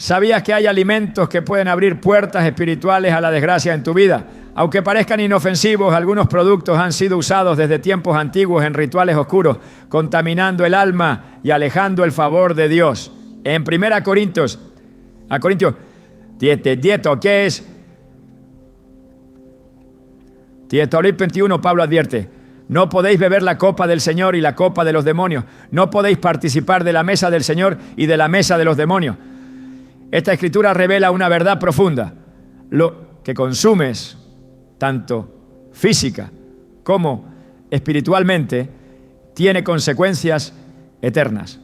¿Sabías que hay alimentos que pueden abrir puertas espirituales a la desgracia en tu vida? Aunque parezcan inofensivos, algunos productos han sido usados desde tiempos antiguos en rituales oscuros, contaminando el alma y alejando el favor de Dios. En 1 Corintios, dieto, ¿qué es? Deuteronomio 21, Pablo advierte: no podéis beber la copa del Señor y la copa de los demonios. No podéis participar de la mesa del Señor y de la mesa de los demonios. Esta escritura revela una verdad profunda. Lo que consumes, tanto física como espiritualmente, tiene consecuencias eternas.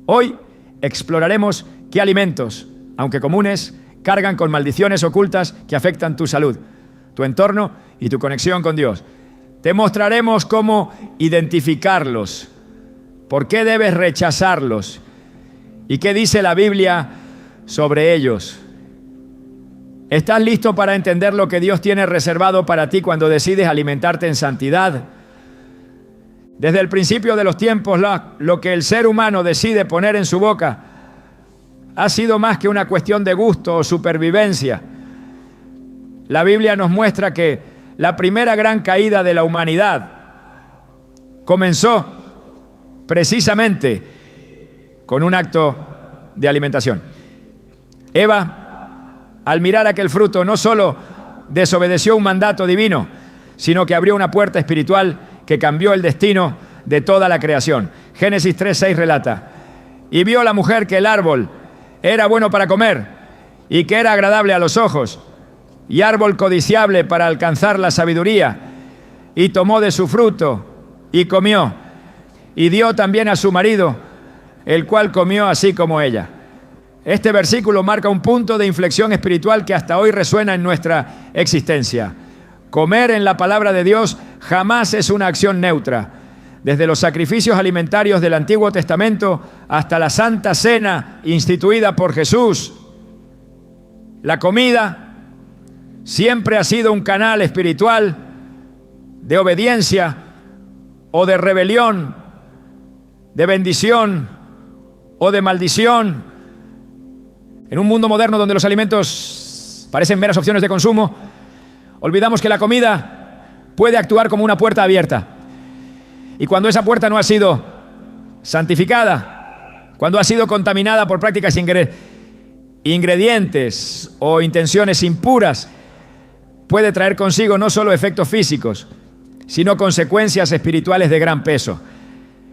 Hoy exploraremos qué alimentos, aunque comunes, cargan con maldiciones ocultas que afectan tu salud, tu entorno y tu conexión con Dios. Te mostraremos cómo identificarlos, por qué debes rechazarlos y qué dice la Biblia sobre ellos. ¿Estás listo para entender lo que Dios tiene reservado para ti cuando decides alimentarte en santidad? Desde el principio de los tiempos, lo que el ser humano decide poner en su boca ha sido más que una cuestión de gusto o supervivencia. La Biblia nos muestra que la primera gran caída de la humanidad comenzó precisamente con un acto de alimentación. Eva, al mirar aquel fruto, no solo desobedeció un mandato divino, sino que abrió una puerta espiritual que cambió el destino de toda la creación. Génesis 3:6 relata: y vio la mujer que el árbol era bueno para comer y que era agradable a los ojos y árbol codiciable para alcanzar la sabiduría, y tomó de su fruto y comió, y dio también a su marido, el cual comió así como ella. Este versículo marca un punto de inflexión espiritual que hasta hoy resuena en nuestra existencia. Comer en la palabra de Dios jamás es una acción neutra. Desde los sacrificios alimentarios del Antiguo Testamento hasta la Santa Cena instituida por Jesús, la comida siempre ha sido un canal espiritual de obediencia o de rebelión, de bendición o de maldición. En un mundo moderno donde los alimentos parecen meras opciones de consumo, olvidamos que la comida puede actuar como una puerta abierta. Y cuando esa puerta no ha sido santificada, cuando ha sido contaminada por prácticas ingredientes o intenciones impuras, puede traer consigo no solo efectos físicos, sino consecuencias espirituales de gran peso.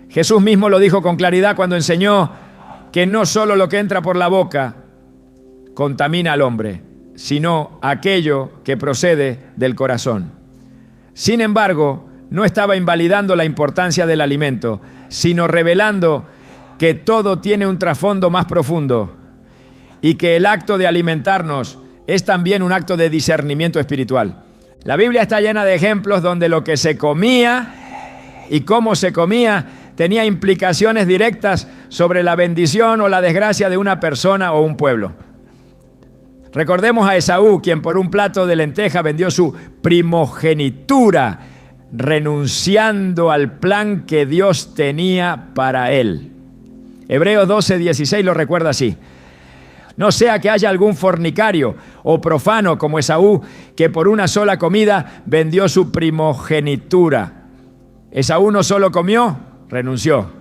Jesús mismo lo dijo con claridad cuando enseñó que no solo lo que entra por la boca contamina al hombre, sino aquello que procede del corazón. Sin embargo, no estaba invalidando la importancia del alimento, sino revelando que todo tiene un trasfondo más profundo y que el acto de alimentarnos es también un acto de discernimiento espiritual. La Biblia está llena de ejemplos donde lo que se comía y cómo se comía tenía implicaciones directas sobre la bendición o la desgracia de una persona o un pueblo. Recordemos a Esaú, quien por un plato de lenteja vendió su primogenitura, renunciando al plan que Dios tenía para él. Hebreos 12:16 lo recuerda así: no sea que haya algún fornicario o profano como Esaú, que por una sola comida vendió su primogenitura. Esaú no solo comió, renunció.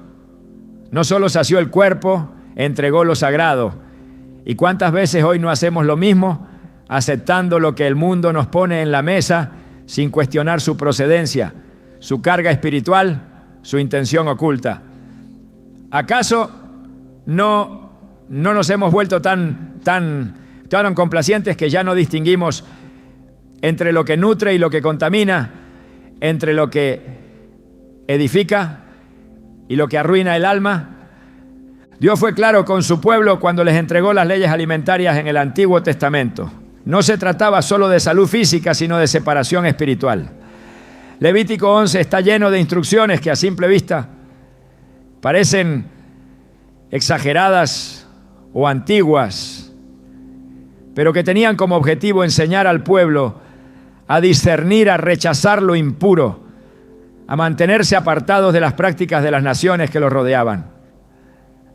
No solo sació el cuerpo, entregó lo sagrado. ¿Y cuántas veces hoy no hacemos lo mismo, aceptando lo que el mundo nos pone en la mesa sin cuestionar su procedencia, su carga espiritual, su intención oculta? ¿Acaso no nos hemos vuelto tan complacientes que ya no distinguimos entre lo que nutre y lo que contamina, entre lo que edifica y lo que arruina el alma? Dios fue claro con su pueblo cuando les entregó las leyes alimentarias en el Antiguo Testamento. No se trataba solo de salud física, sino de separación espiritual. Levítico 11 está lleno de instrucciones que a simple vista parecen exageradas o antiguas, pero que tenían como objetivo enseñar al pueblo a discernir, a rechazar lo impuro, a mantenerse apartados de las prácticas de las naciones que los rodeaban.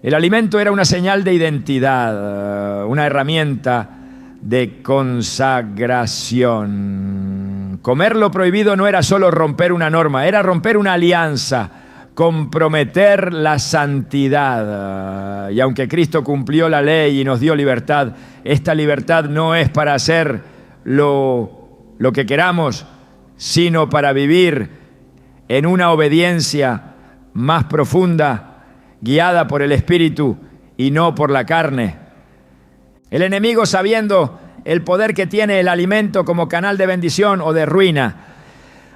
El alimento era una señal de identidad, una herramienta de consagración. Comer lo prohibido no era solo romper una norma, era romper una alianza, comprometer la santidad. Y aunque Cristo cumplió la ley y nos dio libertad, esta libertad no es para hacer lo que queramos, sino para vivir en una obediencia más profunda, guiada por el Espíritu y no por la carne. El enemigo, sabiendo el poder que tiene el alimento como canal de bendición o de ruina,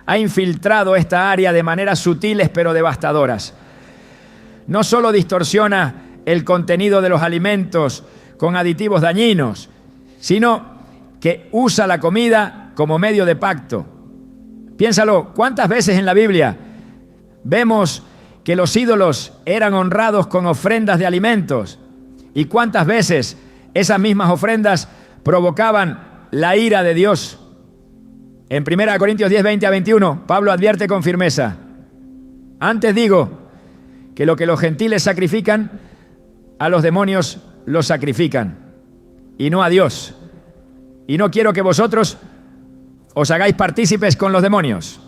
ha infiltrado esta área de maneras sutiles pero devastadoras. No solo distorsiona el contenido de los alimentos con aditivos dañinos, sino que usa la comida como medio de pacto. Piénsalo, ¿cuántas veces en la Biblia vemos que los ídolos eran honrados con ofrendas de alimentos? ¿Y cuántas veces esas mismas ofrendas provocaban la ira de Dios? En 1 Corintios 10, 20 a 21, Pablo advierte con firmeza: antes digo que lo que los gentiles sacrifican, a los demonios los sacrifican, y no a Dios. Y no quiero que vosotros os hagáis partícipes con los demonios.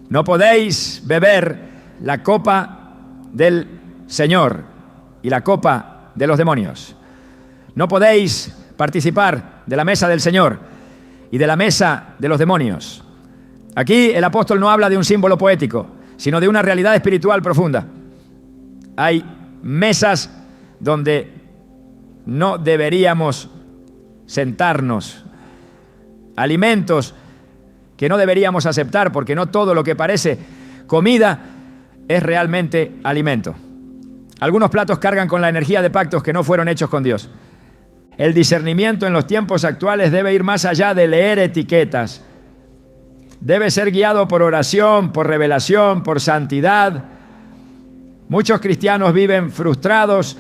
No podéis beber la copa del Señor y la copa de los demonios. No podéis participar de la mesa del Señor y de la mesa de los demonios. Aquí el apóstol no habla de un símbolo poético, sino de una realidad espiritual profunda. Hay mesas donde no deberíamos sentarnos, alimentos que no deberíamos aceptar, porque no todo lo que parece comida es realmente alimento. Algunos platos cargan con la energía de pactos que no fueron hechos con Dios. El discernimiento en los tiempos actuales debe ir más allá de leer etiquetas. Debe ser guiado por oración, por revelación, por santidad. Muchos cristianos viven frustrados,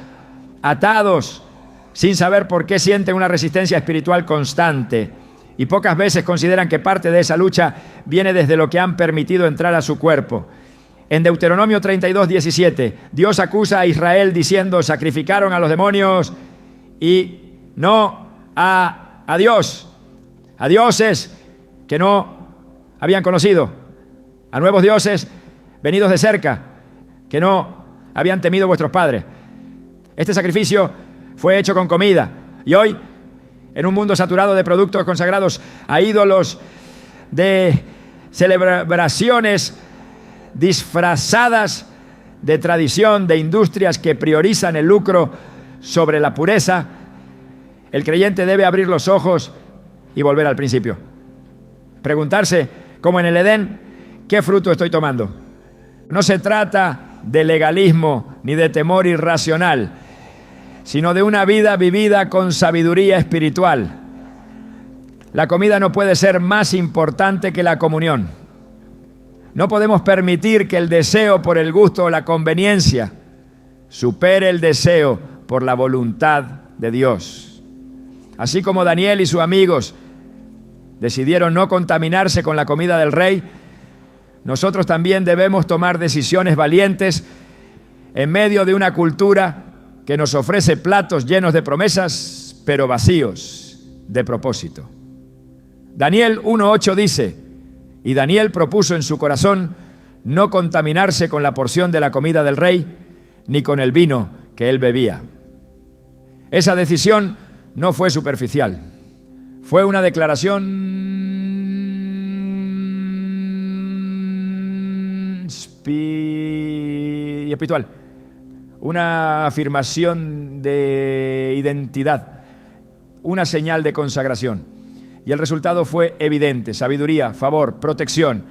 atados, sin saber por qué sienten una resistencia espiritual constante. Y pocas veces consideran que parte de esa lucha viene desde lo que han permitido entrar a su cuerpo. En Deuteronomio 32, 17, Dios acusa a Israel diciendo: sacrificaron a los demonios y no a Dios, a dioses que no habían conocido, a nuevos dioses venidos de cerca, que no habían temido vuestros padres. Este sacrificio fue hecho con comida, y hoy, en un mundo saturado de productos consagrados a ídolos, de celebraciones disfrazadas de tradición, de industrias que priorizan el lucro sobre la pureza, el creyente debe abrir los ojos y volver al principio. Preguntarse, como en el Edén, ¿qué fruto estoy tomando? No se trata de legalismo ni de temor irracional, sino de una vida vivida con sabiduría espiritual. La comida no puede ser más importante que la comunión. No podemos permitir que el deseo por el gusto o la conveniencia supere el deseo por la voluntad de Dios. Así como Daniel y sus amigos decidieron no contaminarse con la comida del rey, nosotros también debemos tomar decisiones valientes en medio de una cultura que nos ofrece platos llenos de promesas, pero vacíos de propósito. Daniel 1:8 dice: y Daniel propuso en su corazón no contaminarse con la porción de la comida del rey, ni con el vino que él bebía. Esa decisión no fue superficial, fue una declaración espiritual, una afirmación de identidad, una señal de consagración. Y el resultado fue evidente: sabiduría, favor, protección.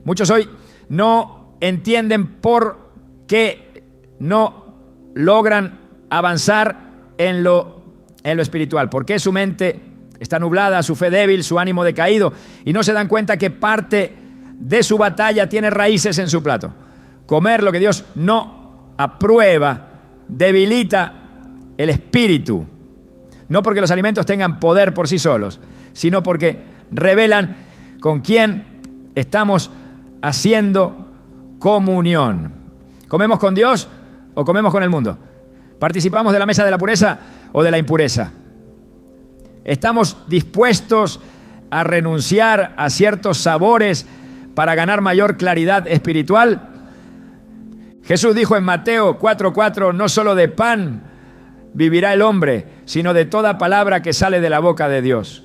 Muchos hoy no entienden por qué no logran avanzar en lo espiritual. ¿Por qué su mente está nublada, su fe débil, su ánimo decaído? Y no se dan cuenta que parte de su batalla tiene raíces en su plato. Comer lo que Dios no aprueba debilita el espíritu. No porque los alimentos tengan poder por sí solos, sino porque revelan con quién estamos haciendo comunión. ¿Comemos con Dios o comemos con el mundo? ¿Participamos de la mesa de la pureza o de la impureza? ¿Estamos dispuestos a renunciar a ciertos sabores para ganar mayor claridad espiritual? Jesús dijo en Mateo 4:4, no solo de pan vivirá el hombre, sino de toda palabra que sale de la boca de Dios.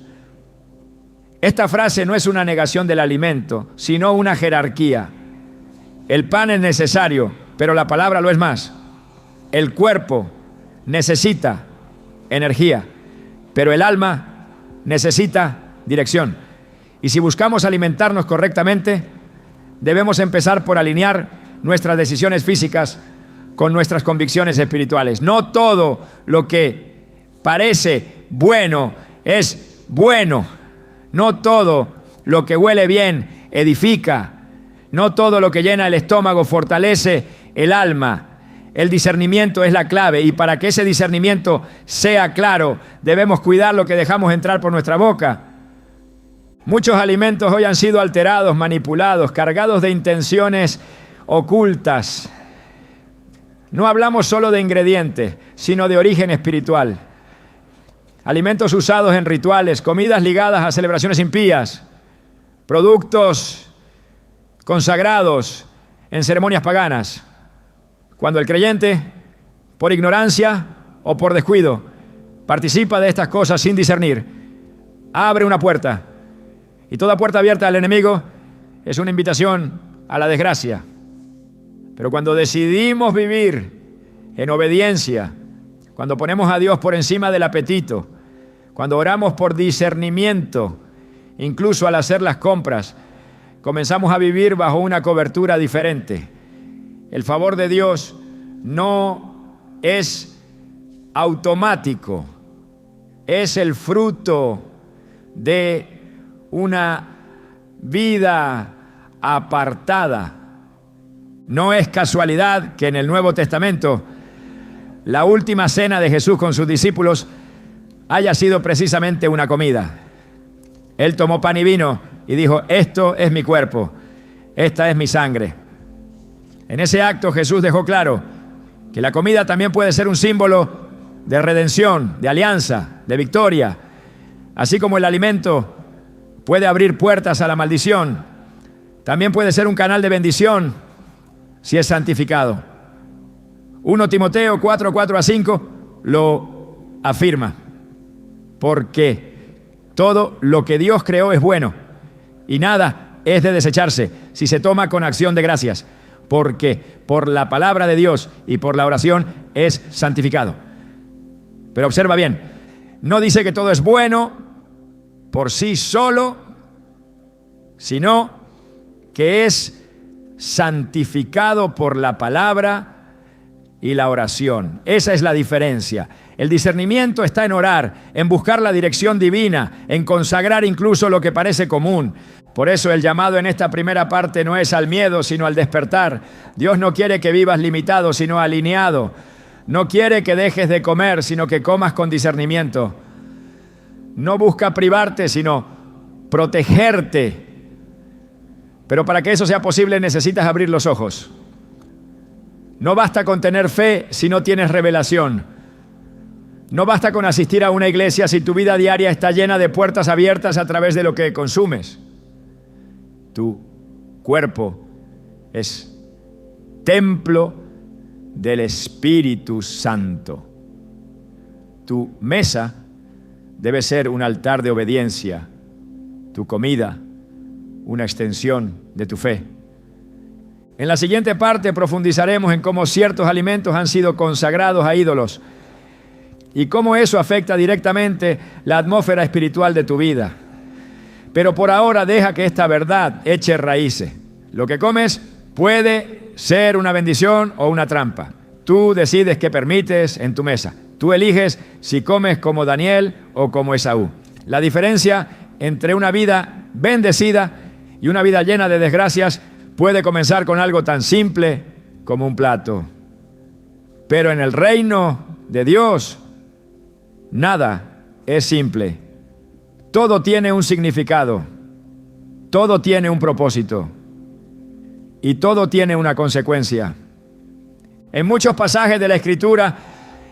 Esta frase no es una negación del alimento, sino una jerarquía. El pan es necesario, pero la palabra lo es más. El cuerpo necesita energía, pero el alma necesita dirección. Y si buscamos alimentarnos correctamente, debemos empezar por alinear nuestras decisiones físicas con nuestras convicciones espirituales. No todo lo que parece bueno es bueno. No todo lo que huele bien edifica. No todo lo que llena el estómago fortalece el alma. El discernimiento es la clave, y para que ese discernimiento sea claro, debemos cuidar lo que dejamos entrar por nuestra boca. Muchos alimentos hoy han sido alterados, manipulados, cargados de intenciones ocultas. No hablamos solo de ingredientes, sino de origen espiritual. Alimentos usados en rituales, comidas ligadas a celebraciones impías, productos consagrados en ceremonias paganas. Cuando el creyente, por ignorancia o por descuido, participa de estas cosas sin discernir, abre una puerta. Y toda puerta abierta al enemigo es una invitación a la desgracia. Pero cuando decidimos vivir en obediencia, cuando ponemos a Dios por encima del apetito, cuando oramos por discernimiento, incluso al hacer las compras, comenzamos a vivir bajo una cobertura diferente. El favor de Dios no es automático, es el fruto de una vida apartada. No es casualidad que en el Nuevo Testamento la última cena de Jesús con sus discípulos haya sido precisamente una comida. Él tomó pan y vino y dijo: esto es mi cuerpo, esta es mi sangre. En ese acto Jesús dejó claro que la comida también puede ser un símbolo de redención, de alianza, de victoria. Así como el alimento puede abrir puertas a la maldición, también puede ser un canal de bendición si es santificado. 1 Timoteo 4:4-5 lo afirma. Porque todo lo que Dios creó es bueno y nada es de desecharse si se toma con acción de gracias, porque por la palabra de Dios y por la oración es santificado. Pero observa bien, no dice que todo es bueno por sí solo, sino que es santificado por la palabra y la oración. Esa es la diferencia. El discernimiento está en orar, en buscar la dirección divina, en consagrar incluso lo que parece común. Por eso el llamado en esta primera parte no es al miedo, sino al despertar. Dios no quiere que vivas limitado, sino alineado. No quiere que dejes de comer, sino que comas con discernimiento. No busca privarte, sino protegerte. Pero para que eso sea posible necesitas abrir los ojos. No basta con tener fe si no tienes revelación. No basta con asistir a una iglesia si tu vida diaria está llena de puertas abiertas a través de lo que consumes. Tu cuerpo es templo del Espíritu Santo. Tu mesa debe ser un altar de obediencia. Tu comida, una extensión de tu fe. En la siguiente parte profundizaremos en cómo ciertos alimentos han sido consagrados a ídolos y cómo eso afecta directamente la atmósfera espiritual de tu vida. Pero por ahora deja que esta verdad eche raíces. Lo que comes puede ser una bendición o una trampa. Tú decides qué permites en tu mesa. Tú eliges si comes como Daniel o como Esaú. La diferencia entre una vida bendecida y una vida llena de desgracias puede comenzar con algo tan simple como un plato. Pero en el reino de Dios, nada es simple. Todo tiene un significado, todo tiene un propósito y todo tiene una consecuencia. En muchos pasajes de la Escritura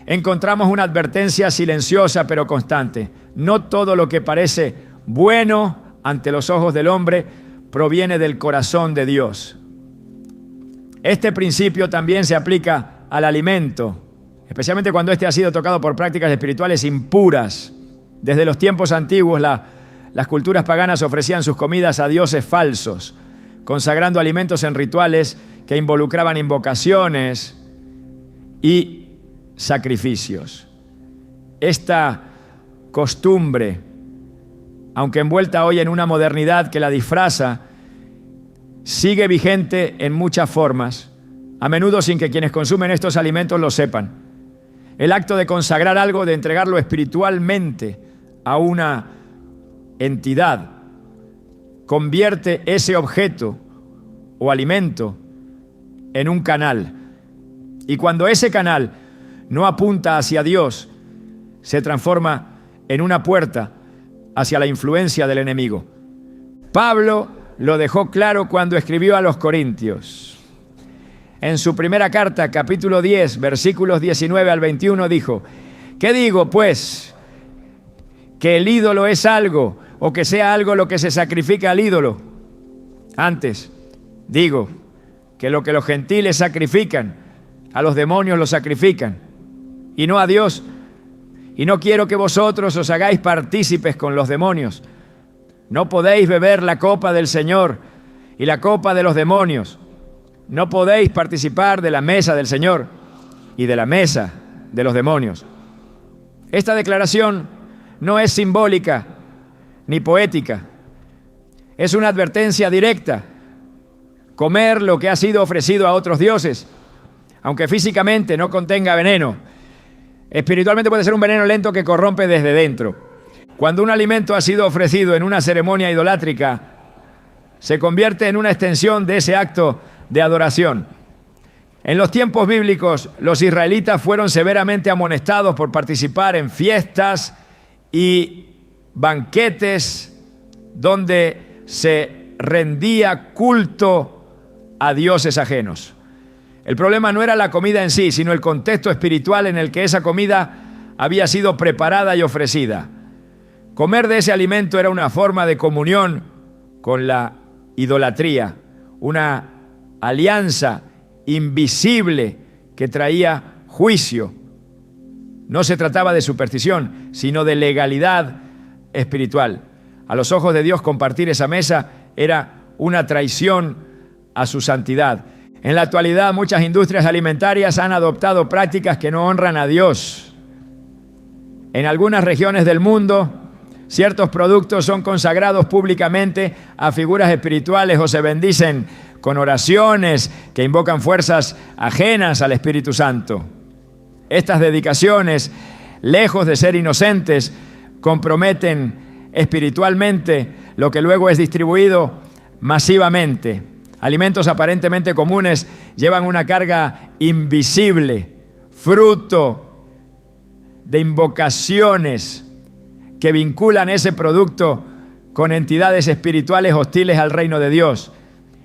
encontramos una advertencia silenciosa pero constante. No todo lo que parece bueno ante los ojos del hombre proviene del corazón de Dios. Este principio también se aplica al alimento, especialmente cuando éste ha sido tocado por prácticas espirituales impuras. Desde los tiempos antiguos, las culturas paganas ofrecían sus comidas a dioses falsos, consagrando alimentos en rituales que involucraban invocaciones y sacrificios. Esta costumbre, aunque envuelta hoy en una modernidad que la disfraza, sigue vigente en muchas formas, a menudo sin que quienes consumen estos alimentos lo sepan. El acto de consagrar algo, de entregarlo espiritualmente a una entidad, convierte ese objeto o alimento en un canal. Y cuando ese canal no apunta hacia Dios, se transforma en una puerta hacia la influencia del enemigo. Pablo lo dejó claro cuando escribió a los Corintios. En su primera carta, capítulo 10, versículos 19 al 21, dijo: ¿qué digo, pues? ¿Que el ídolo es algo, o que sea algo lo que se sacrifica al ídolo? Antes, digo que lo que los gentiles sacrifican, a los demonios lo sacrifican, y no a Dios. Y no quiero que vosotros os hagáis partícipes con los demonios. No podéis beber la copa del Señor y la copa de los demonios. No podéis participar de la mesa del Señor y de la mesa de los demonios. Esta declaración no es simbólica ni poética. Es una advertencia directa. Comer lo que ha sido ofrecido a otros dioses, aunque físicamente no contenga veneno, espiritualmente puede ser un veneno lento que corrompe desde dentro. Cuando un alimento ha sido ofrecido en una ceremonia idolátrica, se convierte en una extensión de ese acto de adoración. En los tiempos bíblicos, los israelitas fueron severamente amonestados por participar en fiestas y banquetes donde se rendía culto a dioses ajenos. El problema no era la comida en sí, sino el contexto espiritual en el que esa comida había sido preparada y ofrecida. Comer de ese alimento era una forma de comunión con la idolatría, una alianza invisible que traía juicio. No se trataba de superstición, sino de legalidad espiritual. A los ojos de Dios, compartir esa mesa era una traición a su santidad. En la actualidad, muchas industrias alimentarias han adoptado prácticas que no honran a Dios. En algunas regiones del mundo, ciertos productos son consagrados públicamente a figuras espirituales o se bendicen con oraciones que invocan fuerzas ajenas al Espíritu Santo. Estas dedicaciones, lejos de ser inocentes, comprometen espiritualmente lo que luego es distribuido masivamente. Alimentos aparentemente comunes llevan una carga invisible, fruto de invocaciones que vinculan ese producto con entidades espirituales hostiles al reino de Dios.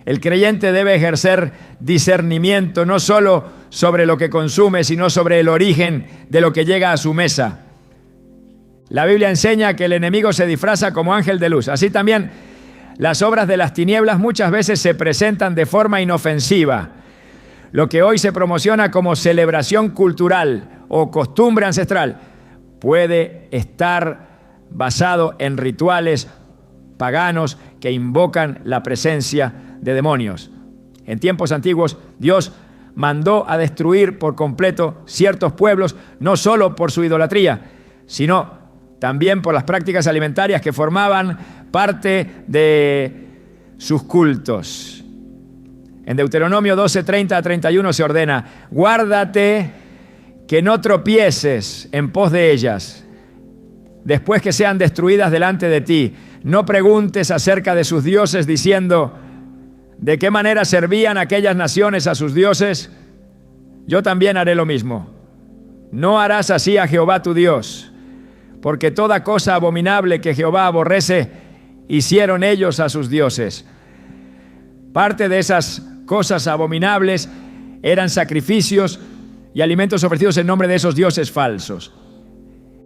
El creyente debe ejercer discernimiento no solo sobre lo que consume, sino sobre el origen de lo que llega a su mesa. La Biblia enseña que el enemigo se disfraza como ángel de luz. Así también, las obras de las tinieblas muchas veces se presentan de forma inofensiva. Lo que hoy se promociona como celebración cultural o costumbre ancestral puede estar basado en rituales paganos que invocan la presencia de demonios. En tiempos antiguos, Dios mandó a destruir por completo ciertos pueblos, no solo por su idolatría, sino también por las prácticas alimentarias que formaban parte de sus cultos. En Deuteronomio 12, 30 a 31 se ordena: guárdate que no tropieces en pos de ellas, después que sean destruidas delante de ti. No preguntes acerca de sus dioses diciendo: ¿de qué manera servían aquellas naciones a sus dioses? Yo también haré lo mismo. No harás así a Jehová tu Dios, porque toda cosa abominable que Jehová aborrece, hicieron ellos a sus dioses. Parte de esas cosas abominables eran sacrificios y alimentos ofrecidos en nombre de esos dioses falsos.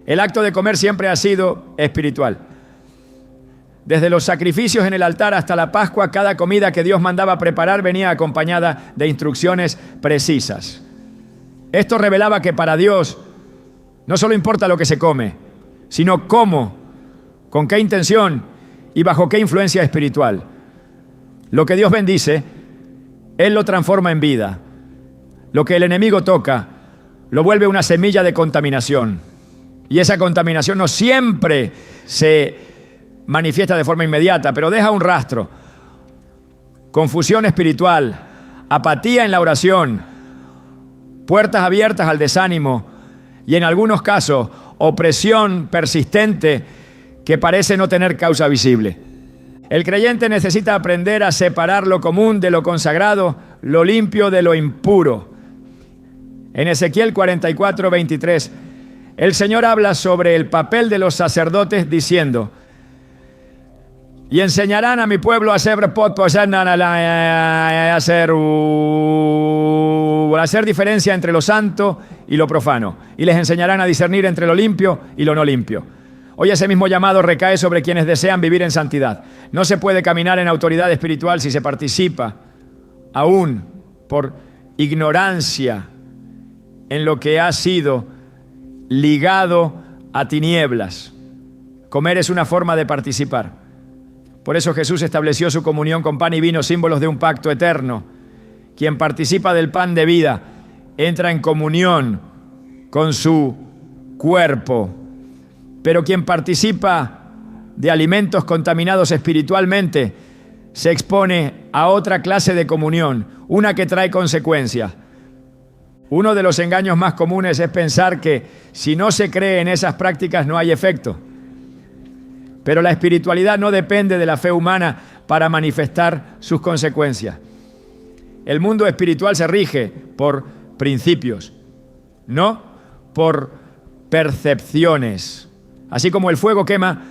El acto de comer siempre ha sido espiritual. Desde los sacrificios en el altar hasta la Pascua, cada comida que Dios mandaba preparar venía acompañada de instrucciones precisas. Esto revelaba que para Dios no solo importa lo que se come, sino cómo, con qué intención y bajo qué influencia espiritual. Lo que Dios bendice, Él lo transforma en vida. Lo que el enemigo toca, lo vuelve una semilla de contaminación. Y esa contaminación no siempre se manifiesta de forma inmediata, pero deja un rastro. Confusión espiritual, apatía en la oración, puertas abiertas al desánimo y en algunos casos opresión persistente que parece no tener causa visible. El creyente necesita aprender a separar lo común de lo consagrado, lo limpio de lo impuro. En Ezequiel 44:23, el Señor habla sobre el papel de los sacerdotes diciendo: y enseñarán a mi pueblo a hacer diferencia entre lo santo y lo profano, y les enseñarán a discernir entre lo limpio y lo no limpio. Hoy ese mismo llamado recae sobre quienes desean vivir en santidad. No se puede caminar en autoridad espiritual si se participa, aún por ignorancia, en lo que ha sido ligado a tinieblas. Comer es una forma de participar. Por eso Jesús estableció su comunión con pan y vino, símbolos de un pacto eterno. Quien participa del pan de vida entra en comunión con su cuerpo. Pero quien participa de alimentos contaminados espiritualmente se expone a otra clase de comunión, una que trae consecuencias. Uno de los engaños más comunes es pensar que si no se cree en esas prácticas no hay efecto. Pero la espiritualidad no depende de la fe humana para manifestar sus consecuencias. El mundo espiritual se rige por principios, no por percepciones. Así como el fuego quema,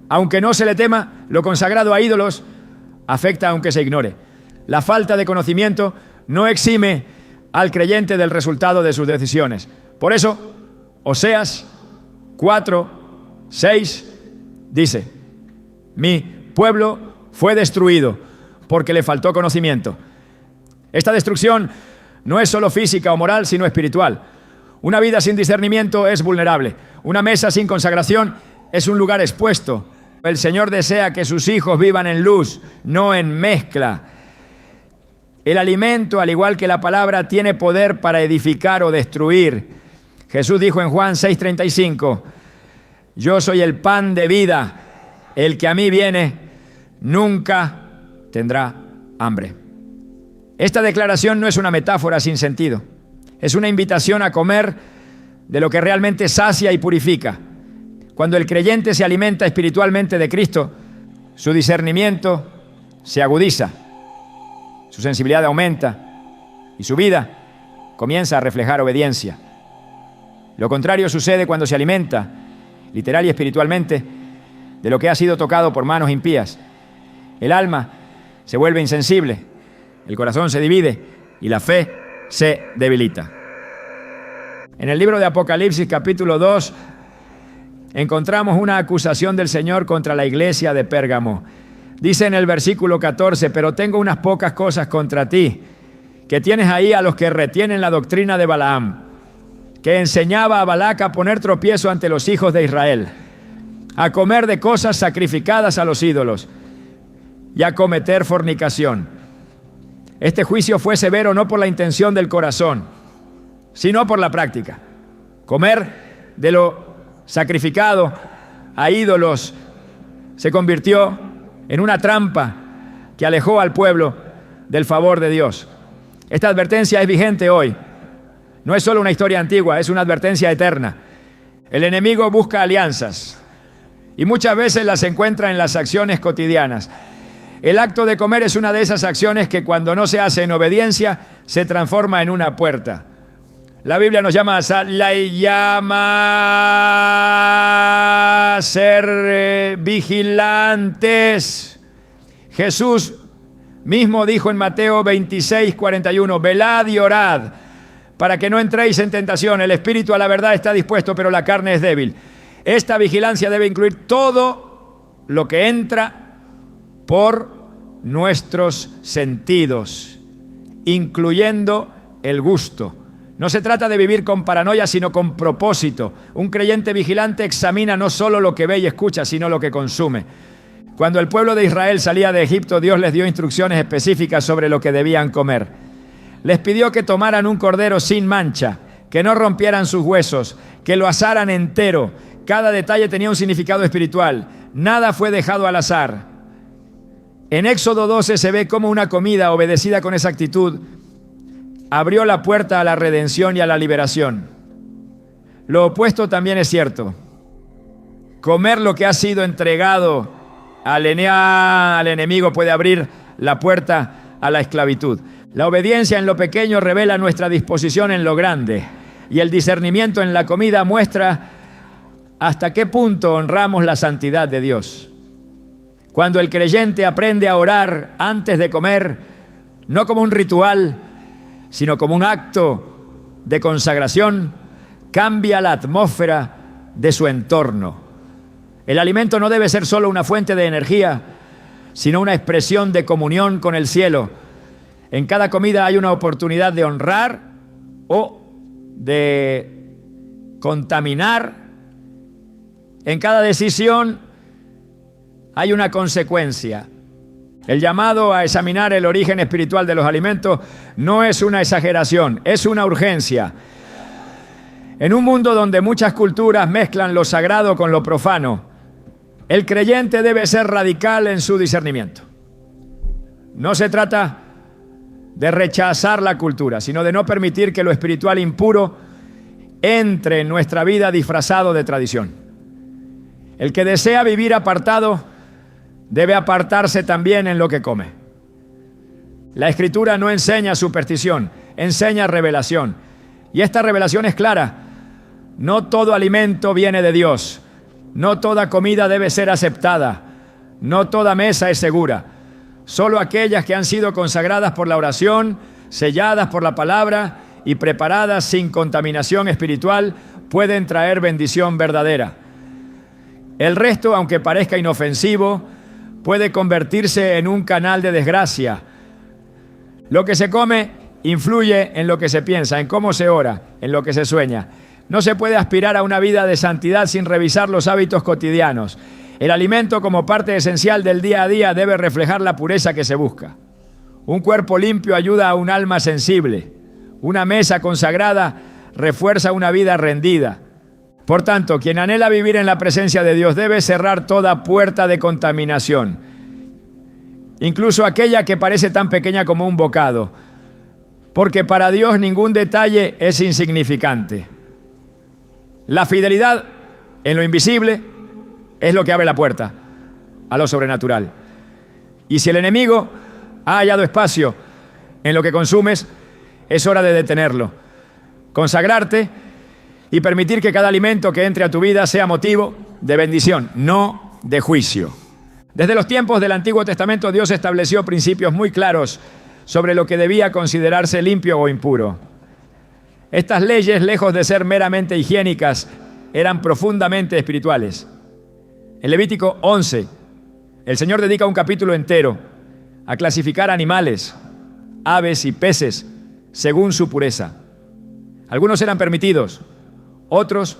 aunque no se le tema, lo consagrado a ídolos afecta aunque se ignore. La falta de conocimiento no exime al creyente del resultado de sus decisiones. Por eso, Oseas 4:6 dice: mi pueblo fue destruido porque le faltó conocimiento. Esta destrucción no es solo física o moral, sino espiritual. Una vida sin discernimiento es vulnerable. Una mesa sin consagración es un lugar expuesto. El Señor desea que sus hijos vivan en luz, no en mezcla. El alimento, al igual que la palabra, tiene poder para edificar o destruir. Jesús dijo en Juan 6:35, yo soy el pan de vida. El que a mí viene nunca tendrá hambre. Esta declaración no es una metáfora sin sentido. Es una invitación a comer de lo que realmente sacia y purifica. Cuando el creyente se alimenta espiritualmente de Cristo, su discernimiento se agudiza, su sensibilidad aumenta y su vida comienza a reflejar obediencia. Lo contrario sucede cuando se alimenta, literal y espiritualmente, de lo que ha sido tocado por manos impías. El alma se vuelve insensible, el corazón se divide y la fe se debilita. En el libro de Apocalipsis, capítulo 2, encontramos una acusación del Señor contra la iglesia de Pérgamo. Dice en el versículo 14, pero tengo unas pocas cosas contra ti, que tienes ahí a los que retienen la doctrina de Balaam, que enseñaba a Balac a poner tropiezo ante los hijos de Israel, a comer de cosas sacrificadas a los ídolos y a cometer fornicación. Este juicio fue severo no por la intención del corazón, sino por la práctica. Comer de lo sacrificado a ídolos se convirtió en una trampa que alejó al pueblo del favor de Dios. Esta advertencia es vigente hoy. No es solo una historia antigua, es una advertencia eterna. El enemigo busca alianzas y muchas veces las encuentra en las acciones cotidianas. El acto de comer es una de esas acciones que cuando no se hace en obediencia se transforma en una puerta. La Biblia nos llama a ser vigilantes. Jesús mismo dijo en Mateo 26:41, velad y orad para que no entréis en tentación. El espíritu a la verdad está dispuesto, pero la carne es débil. Esta vigilancia debe incluir todo lo que entra por nuestros sentidos, incluyendo el gusto. No se trata de vivir con paranoia, sino con propósito. Un creyente vigilante examina no solo lo que ve y escucha, sino lo que consume. Cuando el pueblo de Israel salía de Egipto, Dios les dio instrucciones específicas sobre lo que debían comer. Les pidió que tomaran un cordero sin mancha, que no rompieran sus huesos, que lo asaran entero. Cada detalle tenía un significado espiritual. Nada fue dejado al azar. En Éxodo 12 se ve cómo una comida obedecida con esa actitud abrió la puerta a la redención y a la liberación. Lo opuesto también es cierto. Comer lo que ha sido entregado al enemigo puede abrir la puerta a la esclavitud. La obediencia en lo pequeño revela nuestra disposición en lo grande, y el discernimiento en la comida muestra hasta qué punto honramos la santidad de Dios. Cuando el creyente aprende a orar antes de comer, no como un ritual, sino como un acto de consagración, cambia la atmósfera de su entorno. El alimento no debe ser solo una fuente de energía, sino una expresión de comunión con el cielo. En cada comida hay una oportunidad de honrar o de contaminar. En cada decisión hay una consecuencia. El llamado a examinar el origen espiritual de los alimentos no es una exageración, es una urgencia. En un mundo donde muchas culturas mezclan lo sagrado con lo profano, el creyente debe ser radical en su discernimiento. No se trata de rechazar la cultura, sino de no permitir que lo espiritual impuro entre en nuestra vida disfrazado de tradición. El que desea vivir apartado debe apartarse también en lo que come. La Escritura no enseña superstición, enseña revelación. Y esta revelación es clara. No todo alimento viene de Dios. No toda comida debe ser aceptada. No toda mesa es segura. Solo aquellas que han sido consagradas por la oración, selladas por la palabra y preparadas sin contaminación espiritual pueden traer bendición verdadera. El resto, aunque parezca inofensivo, puede convertirse en un canal de desgracia. Lo que se come influye en lo que se piensa, en cómo se ora, en lo que se sueña. No se puede aspirar a una vida de santidad sin revisar los hábitos cotidianos. El alimento, como parte esencial del día a día, debe reflejar la pureza que se busca. Un cuerpo limpio ayuda a un alma sensible. Una mesa consagrada refuerza una vida rendida. Por tanto, quien anhela vivir en la presencia de Dios debe cerrar toda puerta de contaminación, incluso aquella que parece tan pequeña como un bocado, porque para Dios ningún detalle es insignificante. La fidelidad en lo invisible es lo que abre la puerta a lo sobrenatural. Y si el enemigo ha hallado espacio en lo que consumes, es hora de detenerlo, consagrarte y permitir que cada alimento que entre a tu vida sea motivo de bendición, no de juicio. Desde los tiempos del Antiguo Testamento, Dios estableció principios muy claros sobre lo que debía considerarse limpio o impuro. Estas leyes, lejos de ser meramente higiénicas, eran profundamente espirituales. En Levítico 11, el Señor dedica un capítulo entero a clasificar animales, aves y peces según su pureza. Algunos eran permitidos, otros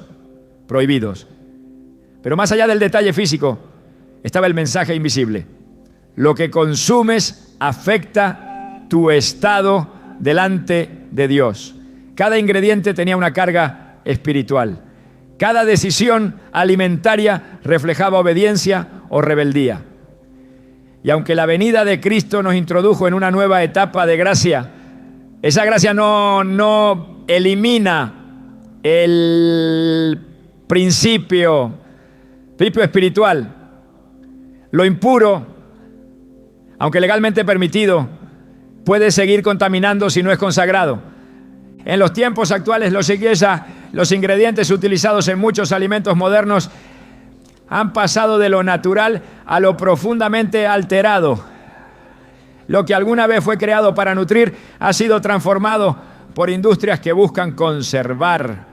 prohibidos. Pero más allá del detalle físico, estaba el mensaje invisible. Lo que consumes afecta tu estado delante de Dios. Cada ingrediente tenía una carga espiritual. Cada decisión alimentaria reflejaba obediencia o rebeldía. Y aunque la venida de Cristo nos introdujo en una nueva etapa de gracia, esa gracia no elimina el principio espiritual. Lo impuro, aunque legalmente permitido, puede seguir contaminando si no es consagrado. En los tiempos actuales, los ingredientes utilizados en muchos alimentos modernos han pasado de lo natural a lo profundamente alterado. Lo que alguna vez fue creado para nutrir ha sido transformado por industrias que buscan conservar,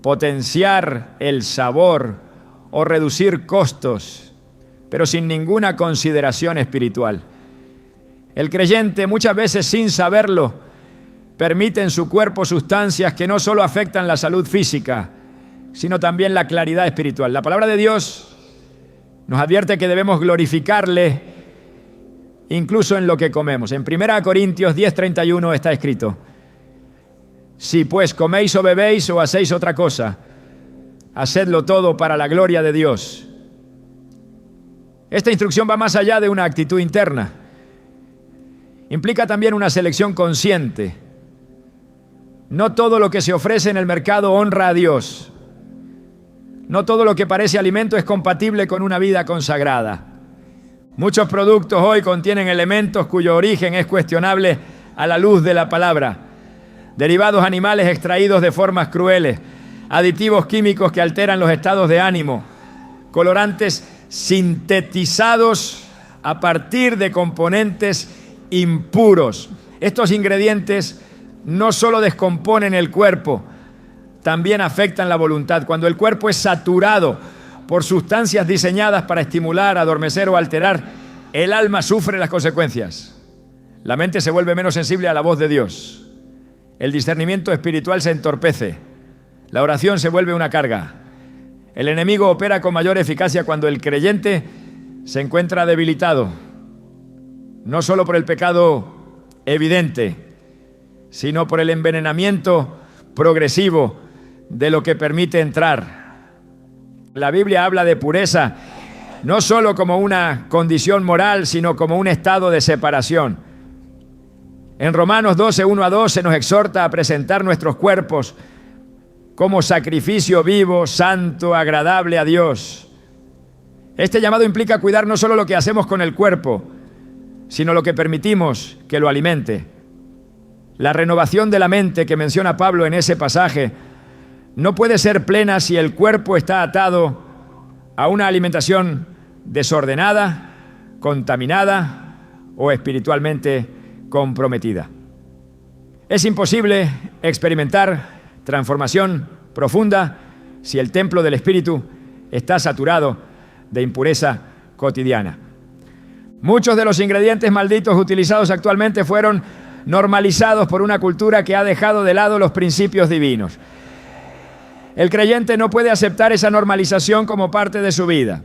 potenciar el sabor o reducir costos, pero sin ninguna consideración espiritual. El creyente, muchas veces sin saberlo, permite en su cuerpo sustancias que no solo afectan la salud física, sino también la claridad espiritual. La palabra de Dios nos advierte que debemos glorificarle incluso en lo que comemos. En 1 Corintios 10:31 está escrito: si pues coméis o bebéis o hacéis otra cosa, hacedlo todo para la gloria de Dios. Esta instrucción va más allá de una actitud interna. Implica también una selección consciente. No todo lo que se ofrece en el mercado honra a Dios. No todo lo que parece alimento es compatible con una vida consagrada. Muchos productos hoy contienen elementos cuyo origen es cuestionable a la luz de la palabra. Derivados animales extraídos de formas crueles, aditivos químicos que alteran los estados de ánimo, colorantes sintetizados a partir de componentes impuros. Estos ingredientes no solo descomponen el cuerpo, también afectan la voluntad. Cuando el cuerpo es saturado por sustancias diseñadas para estimular, adormecer o alterar, el alma sufre las consecuencias. La mente se vuelve menos sensible a la voz de Dios. El discernimiento espiritual se entorpece. La oración se vuelve una carga. El enemigo opera con mayor eficacia cuando el creyente se encuentra debilitado, no solo por el pecado evidente, sino por el envenenamiento progresivo de lo que permite entrar. La Biblia habla de pureza no solo como una condición moral, sino como un estado de separación. En Romanos 12:1-2 se nos exhorta a presentar nuestros cuerpos como sacrificio vivo, santo, agradable a Dios. Este llamado implica cuidar no solo lo que hacemos con el cuerpo, sino lo que permitimos que lo alimente. La renovación de la mente que menciona Pablo en ese pasaje no puede ser plena si el cuerpo está atado a una alimentación desordenada, contaminada o espiritualmente comprometida. Es imposible experimentar transformación profunda si el templo del Espíritu está saturado de impureza cotidiana. Muchos de los ingredientes malditos utilizados actualmente fueron normalizados por una cultura que ha dejado de lado los principios divinos. El creyente no puede aceptar esa normalización como parte de su vida.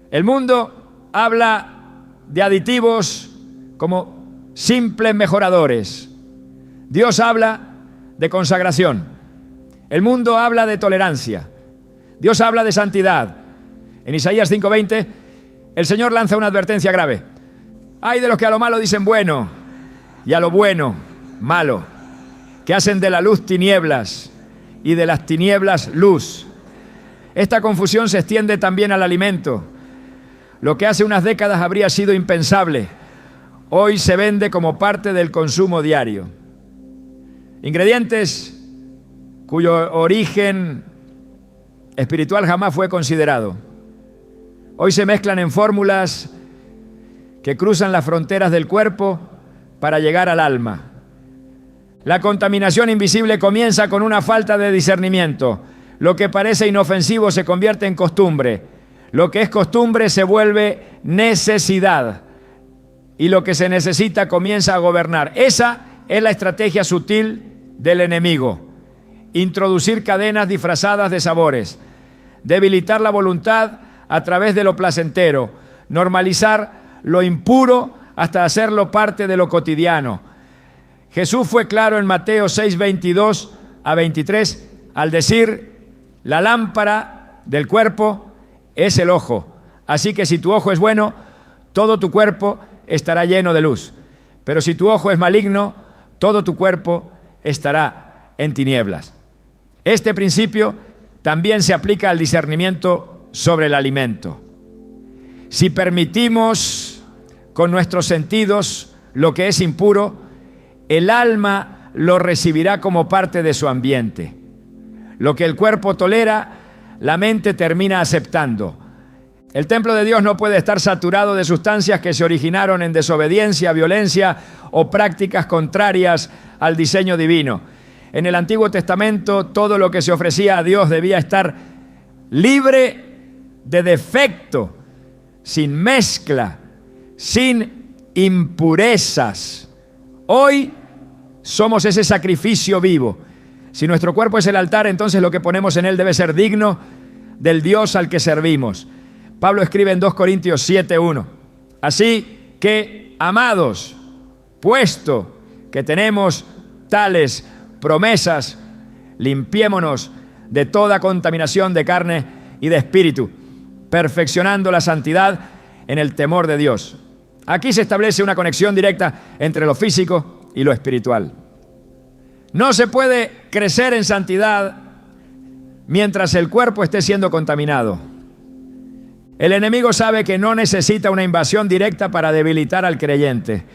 El mundo habla de aditivos como simples mejoradores. Dios habla de consagración. El mundo habla de tolerancia. Dios habla de santidad. En Isaías 5:20, el Señor lanza una advertencia grave. Ay de los que a lo malo dicen bueno y a lo bueno malo, que hacen de la luz tinieblas y de las tinieblas luz. Esta confusión se extiende también al alimento. Lo que hace unas décadas habría sido impensable, hoy se vende como parte del consumo diario. Ingredientes cuyo origen espiritual jamás fue considerado. Hoy se mezclan en fórmulas que cruzan las fronteras del cuerpo para llegar al alma. La contaminación invisible comienza con una falta de discernimiento. Lo que parece inofensivo se convierte en costumbre. Lo que es costumbre se vuelve necesidad. Y lo que se necesita comienza a gobernar. Esa es la estrategia sutil del enemigo. Introducir cadenas disfrazadas de sabores. Debilitar la voluntad a través de lo placentero. Normalizar lo impuro hasta hacerlo parte de lo cotidiano. Jesús fue claro en Mateo 6:22-23 al decir: la lámpara del cuerpo es el ojo. Así que si tu ojo es bueno, todo tu cuerpo estará lleno de luz. Pero si tu ojo es maligno, todo tu cuerpo estará en tinieblas. Este principio también se aplica al discernimiento sobre el alimento. Si permitimos con nuestros sentidos lo que es impuro, el alma lo recibirá como parte de su ambiente. Lo que el cuerpo tolera, la mente termina aceptando. El templo de Dios no puede estar saturado de sustancias que se originaron en desobediencia, violencia o prácticas contrarias al diseño divino. En el Antiguo Testamento, todo lo que se ofrecía a Dios debía estar libre de defecto, sin mezcla, sin impurezas. Hoy somos ese sacrificio vivo. Si nuestro cuerpo es el altar, entonces lo que ponemos en él debe ser digno del Dios al que servimos. Pablo escribe en 2 Corintios 7:1. Así que, amados, puesto que tenemos tales promesas, limpiémonos de toda contaminación de carne y de espíritu, perfeccionando la santidad en el temor de Dios. Aquí se establece una conexión directa entre lo físico y lo espiritual. No se puede crecer en santidad mientras el cuerpo esté siendo contaminado. El enemigo sabe que no necesita una invasión directa para debilitar al creyente.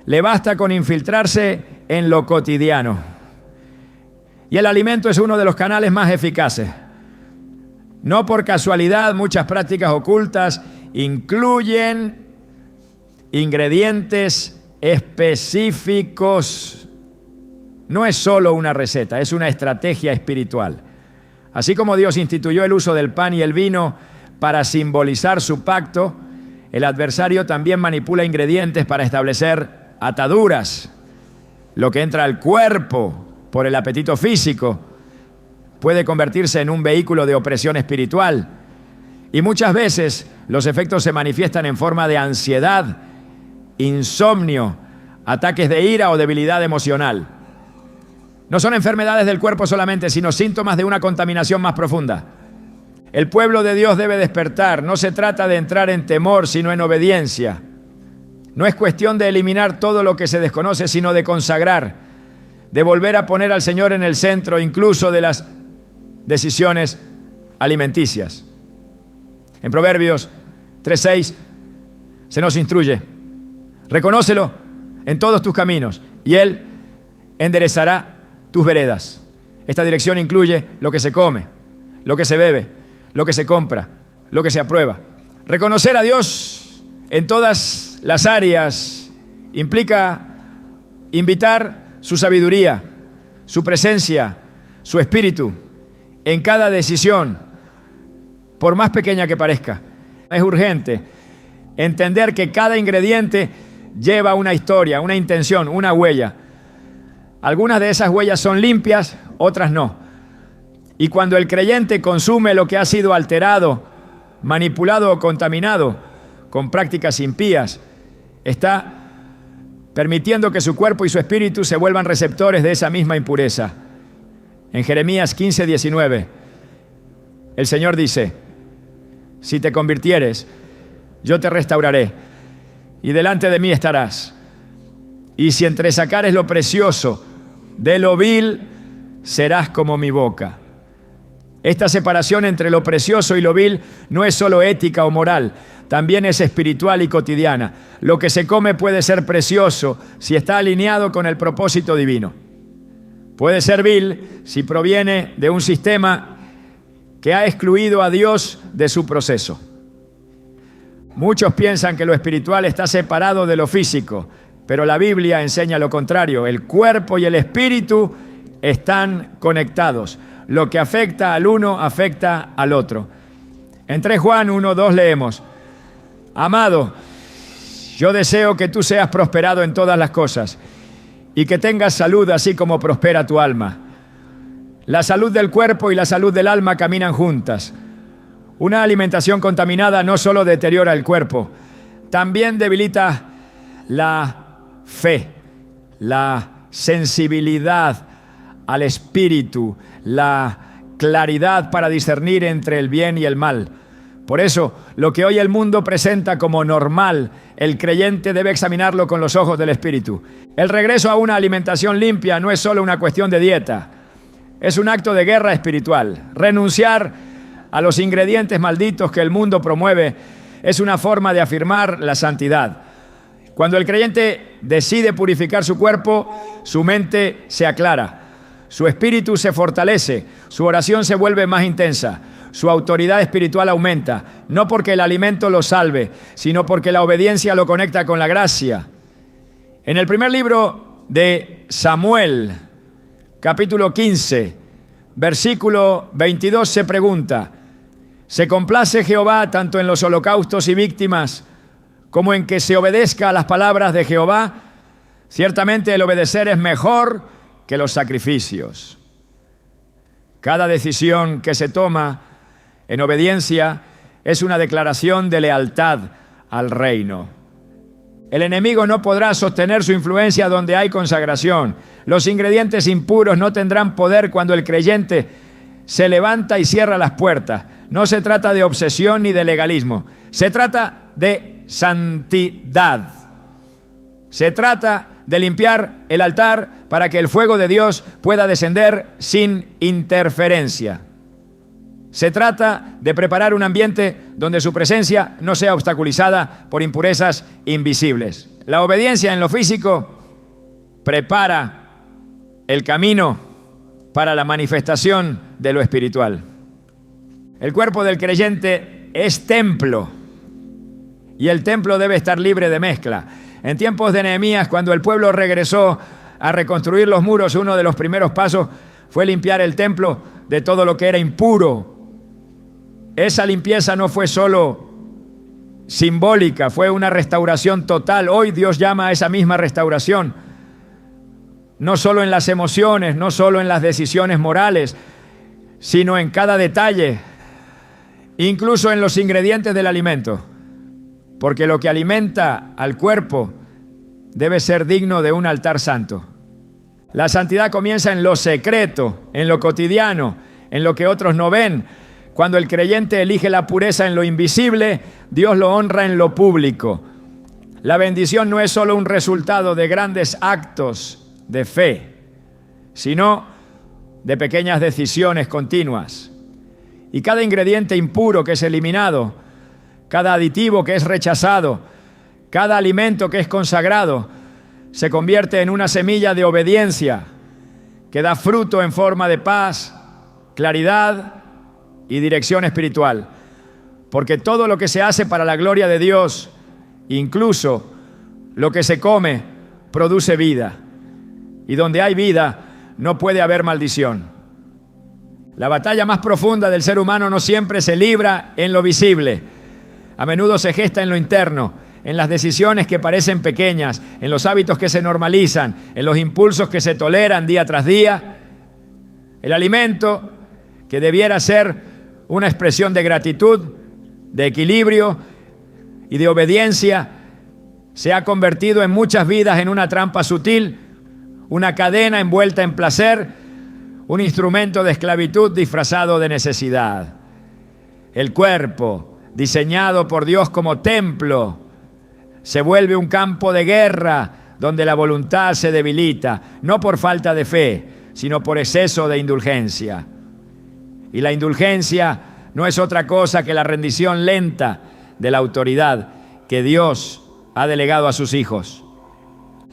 Le basta con infiltrarse en lo cotidiano. Y el alimento es uno de los canales más eficaces. No por casualidad, muchas prácticas ocultas incluyen ingredientes específicos. No es solo una receta, es una estrategia espiritual. Así como Dios instituyó el uso del pan y el vino para simbolizar su pacto, el adversario también manipula ingredientes para establecer ataduras. Lo que entra al cuerpo por el apetito físico puede convertirse en un vehículo de opresión espiritual. Y muchas veces los efectos se manifiestan en forma de ansiedad, insomnio, ataques de ira o debilidad emocional. No son enfermedades del cuerpo solamente, sino síntomas de una contaminación más profunda. El pueblo de Dios debe despertar. No se trata de entrar en temor, sino en obediencia. No es cuestión de eliminar todo lo que se desconoce, sino de consagrar, de volver a poner al Señor en el centro, incluso de las decisiones alimenticias. En Proverbios 3:6 se nos instruye: reconócelo en todos tus caminos y Él enderezará tus veredas. Esta dirección incluye lo que se come, lo que se bebe, lo que se compra, lo que se aprueba. Reconocer a Dios en todas las áreas implica invitar su sabiduría, su presencia, su espíritu en cada decisión, por más pequeña que parezca. Es urgente entender que cada ingrediente lleva una historia, una intención, una huella. Algunas de esas huellas son limpias, otras no. Y cuando el creyente consume lo que ha sido alterado, manipulado o contaminado con prácticas impías, está permitiendo que su cuerpo y su espíritu se vuelvan receptores de esa misma impureza. En Jeremías 15:19, el Señor dice: si te convirtieres, yo te restauraré, y delante de mí estarás. Y si entresacares lo precioso de lo vil, serás como mi boca. Esta separación entre lo precioso y lo vil no es solo ética o moral, también es espiritual y cotidiana. Lo que se come puede ser precioso si está alineado con el propósito divino. Puede ser vil si proviene de un sistema que ha excluido a Dios de su proceso. Muchos piensan que lo espiritual está separado de lo físico, pero la Biblia enseña lo contrario. El cuerpo y el espíritu están conectados. Lo que afecta al uno afecta al otro. En 3 Juan 1:2 leemos: amado, yo deseo que tú seas prosperado en todas las cosas y que tengas salud así como prospera tu alma. La salud del cuerpo y la salud del alma caminan juntas. Una alimentación contaminada no solo deteriora el cuerpo, también debilita la fe, la sensibilidad al espíritu, la claridad para discernir entre el bien y el mal. Por eso, lo que hoy el mundo presenta como normal, el creyente debe examinarlo con los ojos del espíritu. El regreso a una alimentación limpia no es solo una cuestión de dieta, es un acto de guerra espiritual. Renunciar a los ingredientes malditos que el mundo promueve es una forma de afirmar la santidad. Cuando el creyente decide purificar su cuerpo, su mente se aclara, su espíritu se fortalece, su oración se vuelve más intensa, su autoridad espiritual aumenta, no porque el alimento lo salve, sino porque la obediencia lo conecta con la gracia. En el primer libro de Samuel, capítulo 15, versículo 22 se pregunta: ¿se complace Jehová tanto en los holocaustos y víctimas como en que se obedezca a las palabras de Jehová? Ciertamente el obedecer es mejor que los sacrificios. Cada decisión que se toma en obediencia es una declaración de lealtad al reino. El enemigo no podrá sostener su influencia donde hay consagración. Los ingredientes impuros no tendrán poder cuando el creyente se levanta y cierra las puertas. No se trata de obsesión ni de legalismo. Se trata de santidad. Se trata de limpiar el altar para que el fuego de Dios pueda descender sin interferencia. Se trata de preparar un ambiente donde su presencia no sea obstaculizada por impurezas invisibles. La obediencia en lo físico prepara el camino para la manifestación de lo espiritual. El cuerpo del creyente es templo y el templo debe estar libre de mezcla. En tiempos de Nehemías, cuando el pueblo regresó a reconstruir los muros, uno de los primeros pasos fue limpiar el templo de todo lo que era impuro. Esa limpieza no fue solo simbólica, fue una restauración total. Hoy Dios llama a esa misma restauración, no solo en las emociones, no solo en las decisiones morales, sino en cada detalle, incluso en los ingredientes del alimento. Porque lo que alimenta al cuerpo debe ser digno de un altar santo. La santidad comienza en lo secreto, en lo cotidiano, en lo que otros no ven. Cuando el creyente elige la pureza en lo invisible, Dios lo honra en lo público. La bendición no es solo un resultado de grandes actos de fe, sino de pequeñas decisiones continuas. Y cada ingrediente impuro que es eliminado, cada aditivo que es rechazado, cada alimento que es consagrado, se convierte en una semilla de obediencia que da fruto en forma de paz, claridad y dirección espiritual. Porque todo lo que se hace para la gloria de Dios, incluso lo que se come, produce vida. Y donde hay vida, no puede haber maldición. La batalla más profunda del ser humano no siempre se libra en lo visible. A menudo se gesta en lo interno, en las decisiones que parecen pequeñas, en los hábitos que se normalizan, en los impulsos que se toleran día tras día. El alimento, que debiera ser una expresión de gratitud, de equilibrio y de obediencia, se ha convertido en muchas vidas en una trampa sutil, una cadena envuelta en placer, un instrumento de esclavitud disfrazado de necesidad. El cuerpo, diseñado por Dios como templo, se vuelve un campo de guerra donde la voluntad se debilita, no por falta de fe, sino por exceso de indulgencia. Y la indulgencia no es otra cosa que la rendición lenta de la autoridad que Dios ha delegado a sus hijos.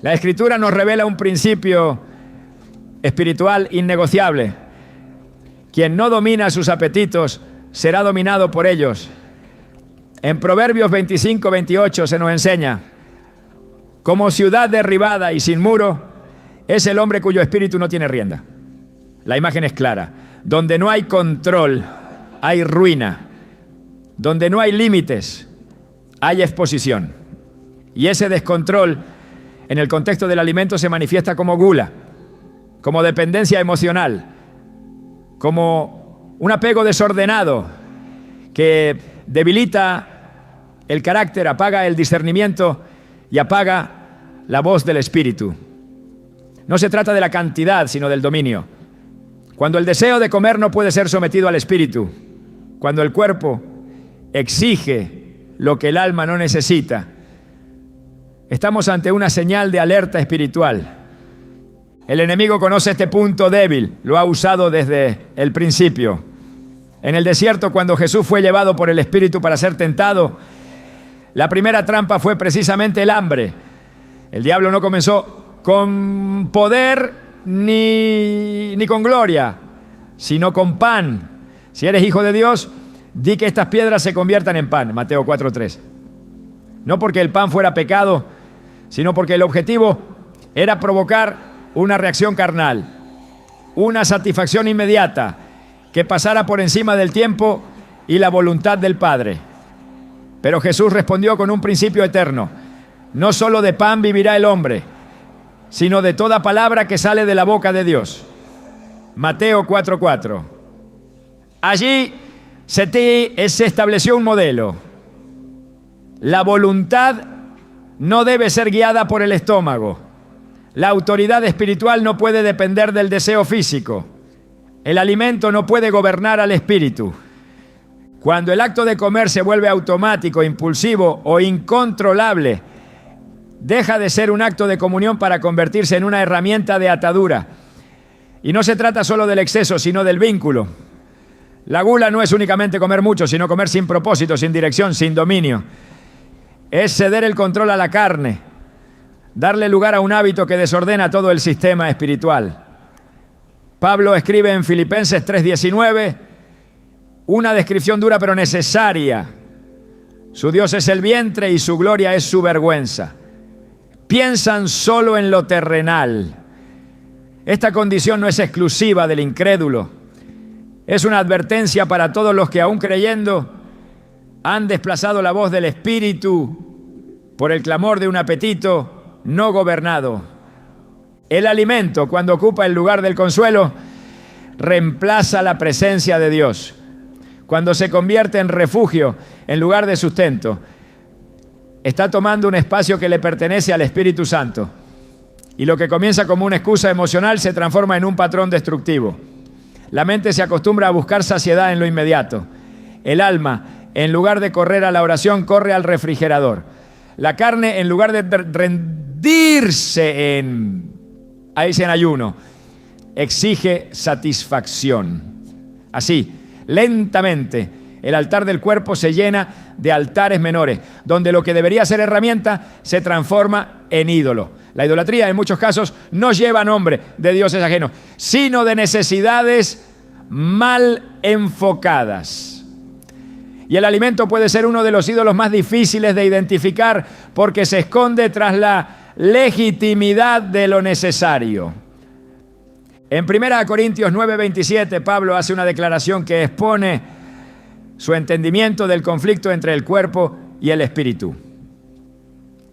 La Escritura nos revela un principio espiritual innegociable. Quien no domina sus apetitos será dominado por ellos. En Proverbios 25-28 se nos enseña: como ciudad derribada y sin muro es el hombre cuyo espíritu no tiene rienda. La imagen es clara. Donde no hay control, hay ruina. Donde no hay límites, hay exposición. Y ese descontrol, en el contexto del alimento, se manifiesta como gula, como dependencia emocional, como un apego desordenado que debilita el carácter, apaga el discernimiento y apaga la voz del espíritu. No se trata de la cantidad, sino del dominio. Cuando el deseo de comer no puede ser sometido al espíritu, cuando el cuerpo exige lo que el alma no necesita, estamos ante una señal de alerta espiritual. El enemigo conoce este punto débil, lo ha usado desde el principio. En el desierto, cuando Jesús fue llevado por el Espíritu para ser tentado, la primera trampa fue precisamente el hambre. El diablo no comenzó con poder ni con gloria, sino con pan, Si eres hijo de Dios, di que estas piedras se conviertan en pan. Mateo 4:3. No porque el pan fuera pecado, sino porque el objetivo era provocar una reacción carnal, una satisfacción inmediata que pasara por encima del tiempo y la voluntad del Padre. Pero Jesús respondió con un principio eterno: no solo de pan vivirá el hombre, sino de toda palabra que sale de la boca de Dios. Mateo 4:4. Allí se estableció un modelo. La voluntad no debe ser guiada por el estómago. La autoridad espiritual no puede depender del deseo físico. El alimento no puede gobernar al espíritu. Cuando el acto de comer se vuelve automático, impulsivo o incontrolable, deja de ser un acto de comunión para convertirse en una herramienta de atadura. Y no se trata solo del exceso, sino del vínculo. La gula no es únicamente comer mucho, sino comer sin propósito, sin dirección, sin dominio. Es ceder el control a la carne, darle lugar a un hábito que desordena todo el sistema espiritual. Pablo escribe en Filipenses 3:19 una descripción dura pero necesaria. Su Dios es el vientre y su gloria es su vergüenza. Piensan solo en lo terrenal. Esta condición no es exclusiva del incrédulo. Es una advertencia para todos los que, aún creyendo, han desplazado la voz del Espíritu por el clamor de un apetito no gobernado. El alimento, cuando ocupa el lugar del consuelo, reemplaza la presencia de Dios. Cuando se convierte en refugio en lugar de sustento, está tomando un espacio que le pertenece al Espíritu Santo. Y lo que comienza como una excusa emocional se transforma en un patrón destructivo. La mente se acostumbra a buscar saciedad en lo inmediato. El alma, en lugar de correr a la oración, corre al refrigerador. La carne, en lugar de rendirse en ayuno, exige satisfacción. Así, lentamente, el altar del cuerpo se llena de altares menores, donde lo que debería ser herramienta se transforma en ídolo. La idolatría, en muchos casos, no lleva nombre de dioses ajenos, sino de necesidades mal enfocadas. Y el alimento puede ser uno de los ídolos más difíciles de identificar porque se esconde tras la legitimidad de lo necesario. En 1 Corintios 9:27, Pablo hace una declaración que expone su entendimiento del conflicto entre el cuerpo y el espíritu.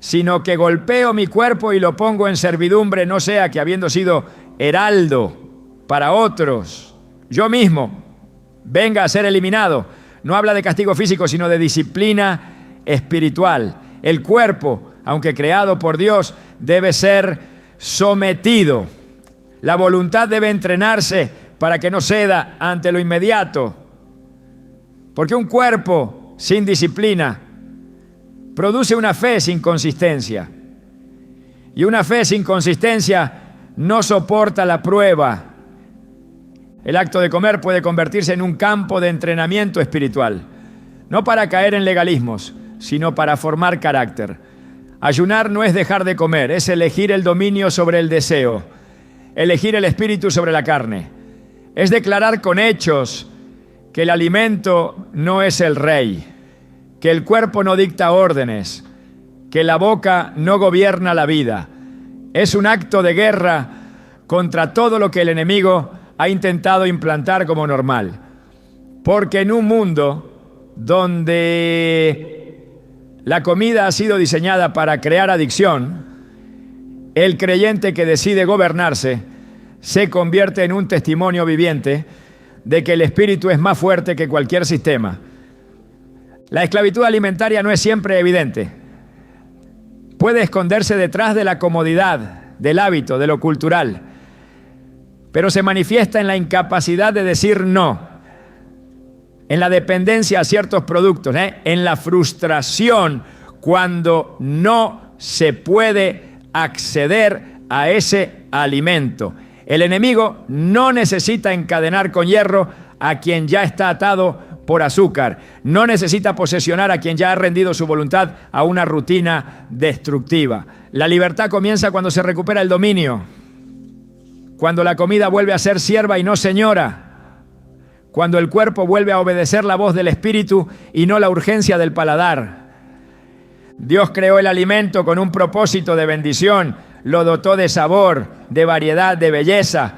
Sino que golpeo mi cuerpo y lo pongo en servidumbre, no sea que, habiendo sido heraldo para otros, yo mismo venga a ser eliminado. No habla de castigo físico, sino de disciplina espiritual. El cuerpo, aunque creado por Dios, debe ser sometido. La voluntad debe entrenarse para que no ceda ante lo inmediato. Porque un cuerpo sin disciplina produce una fe sin consistencia. Y una fe sin consistencia no soporta la prueba. El acto de comer puede convertirse en un campo de entrenamiento espiritual. No para caer en legalismos, sino para formar carácter. Ayunar no es dejar de comer, es elegir el dominio sobre el deseo. Elegir el espíritu sobre la carne. Es declarar con hechos que el alimento no es el rey, que el cuerpo no dicta órdenes, que la boca no gobierna la vida. Es un acto de guerra contra todo lo que el enemigo ha intentado implantar como normal. Porque en un mundo donde la comida ha sido diseñada para crear adicción, el creyente que decide gobernarse se convierte en un testimonio viviente de que el espíritu es más fuerte que cualquier sistema. La esclavitud alimentaria no es siempre evidente. Puede esconderse detrás de la comodidad, del hábito, de lo cultural, pero se manifiesta en la incapacidad de decir no, en la dependencia a ciertos productos, en la frustración cuando no se puede acceder a ese alimento. El enemigo no necesita encadenar con hierro a quien ya está atado por azúcar. No necesita posesionar a quien ya ha rendido su voluntad a una rutina destructiva. La libertad comienza cuando se recupera el dominio, cuando la comida vuelve a ser sierva y no señora, cuando el cuerpo vuelve a obedecer la voz del espíritu y no la urgencia del paladar. Dios creó el alimento con un propósito de bendición, lo dotó de sabor, de variedad, de belleza.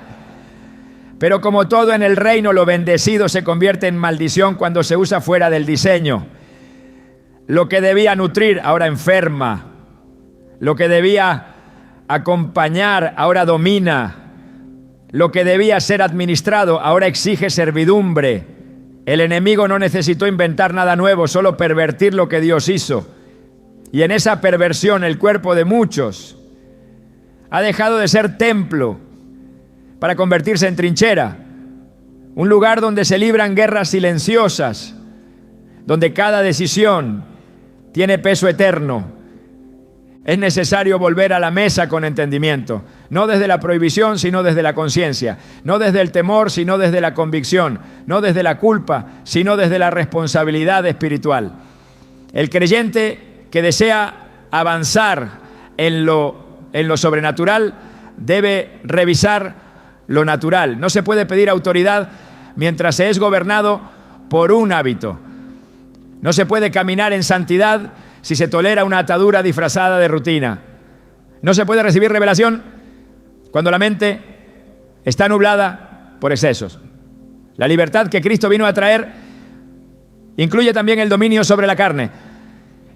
Pero como todo en el reino, lo bendecido se convierte en maldición cuando se usa fuera del diseño. Lo que debía nutrir ahora enferma. Lo que debía acompañar ahora domina. Lo que debía ser administrado ahora exige servidumbre. El enemigo no necesitó inventar nada nuevo, solo pervertir lo que Dios hizo. Y en esa perversión el cuerpo de muchos ha dejado de ser templo para convertirse en trinchera, un lugar donde se libran guerras silenciosas, donde cada decisión tiene peso eterno. Es necesario volver a la mesa con entendimiento, no desde la prohibición, sino desde la conciencia, no desde el temor, sino desde la convicción, no desde la culpa, sino desde la responsabilidad espiritual. El creyente que desea avanzar en lo sobrenatural debe revisar lo natural. No se puede pedir autoridad mientras se es gobernado por un hábito. No se puede caminar en santidad si se tolera una atadura disfrazada de rutina. No se puede recibir revelación cuando la mente está nublada por excesos. La libertad que Cristo vino a traer incluye también el dominio sobre la carne.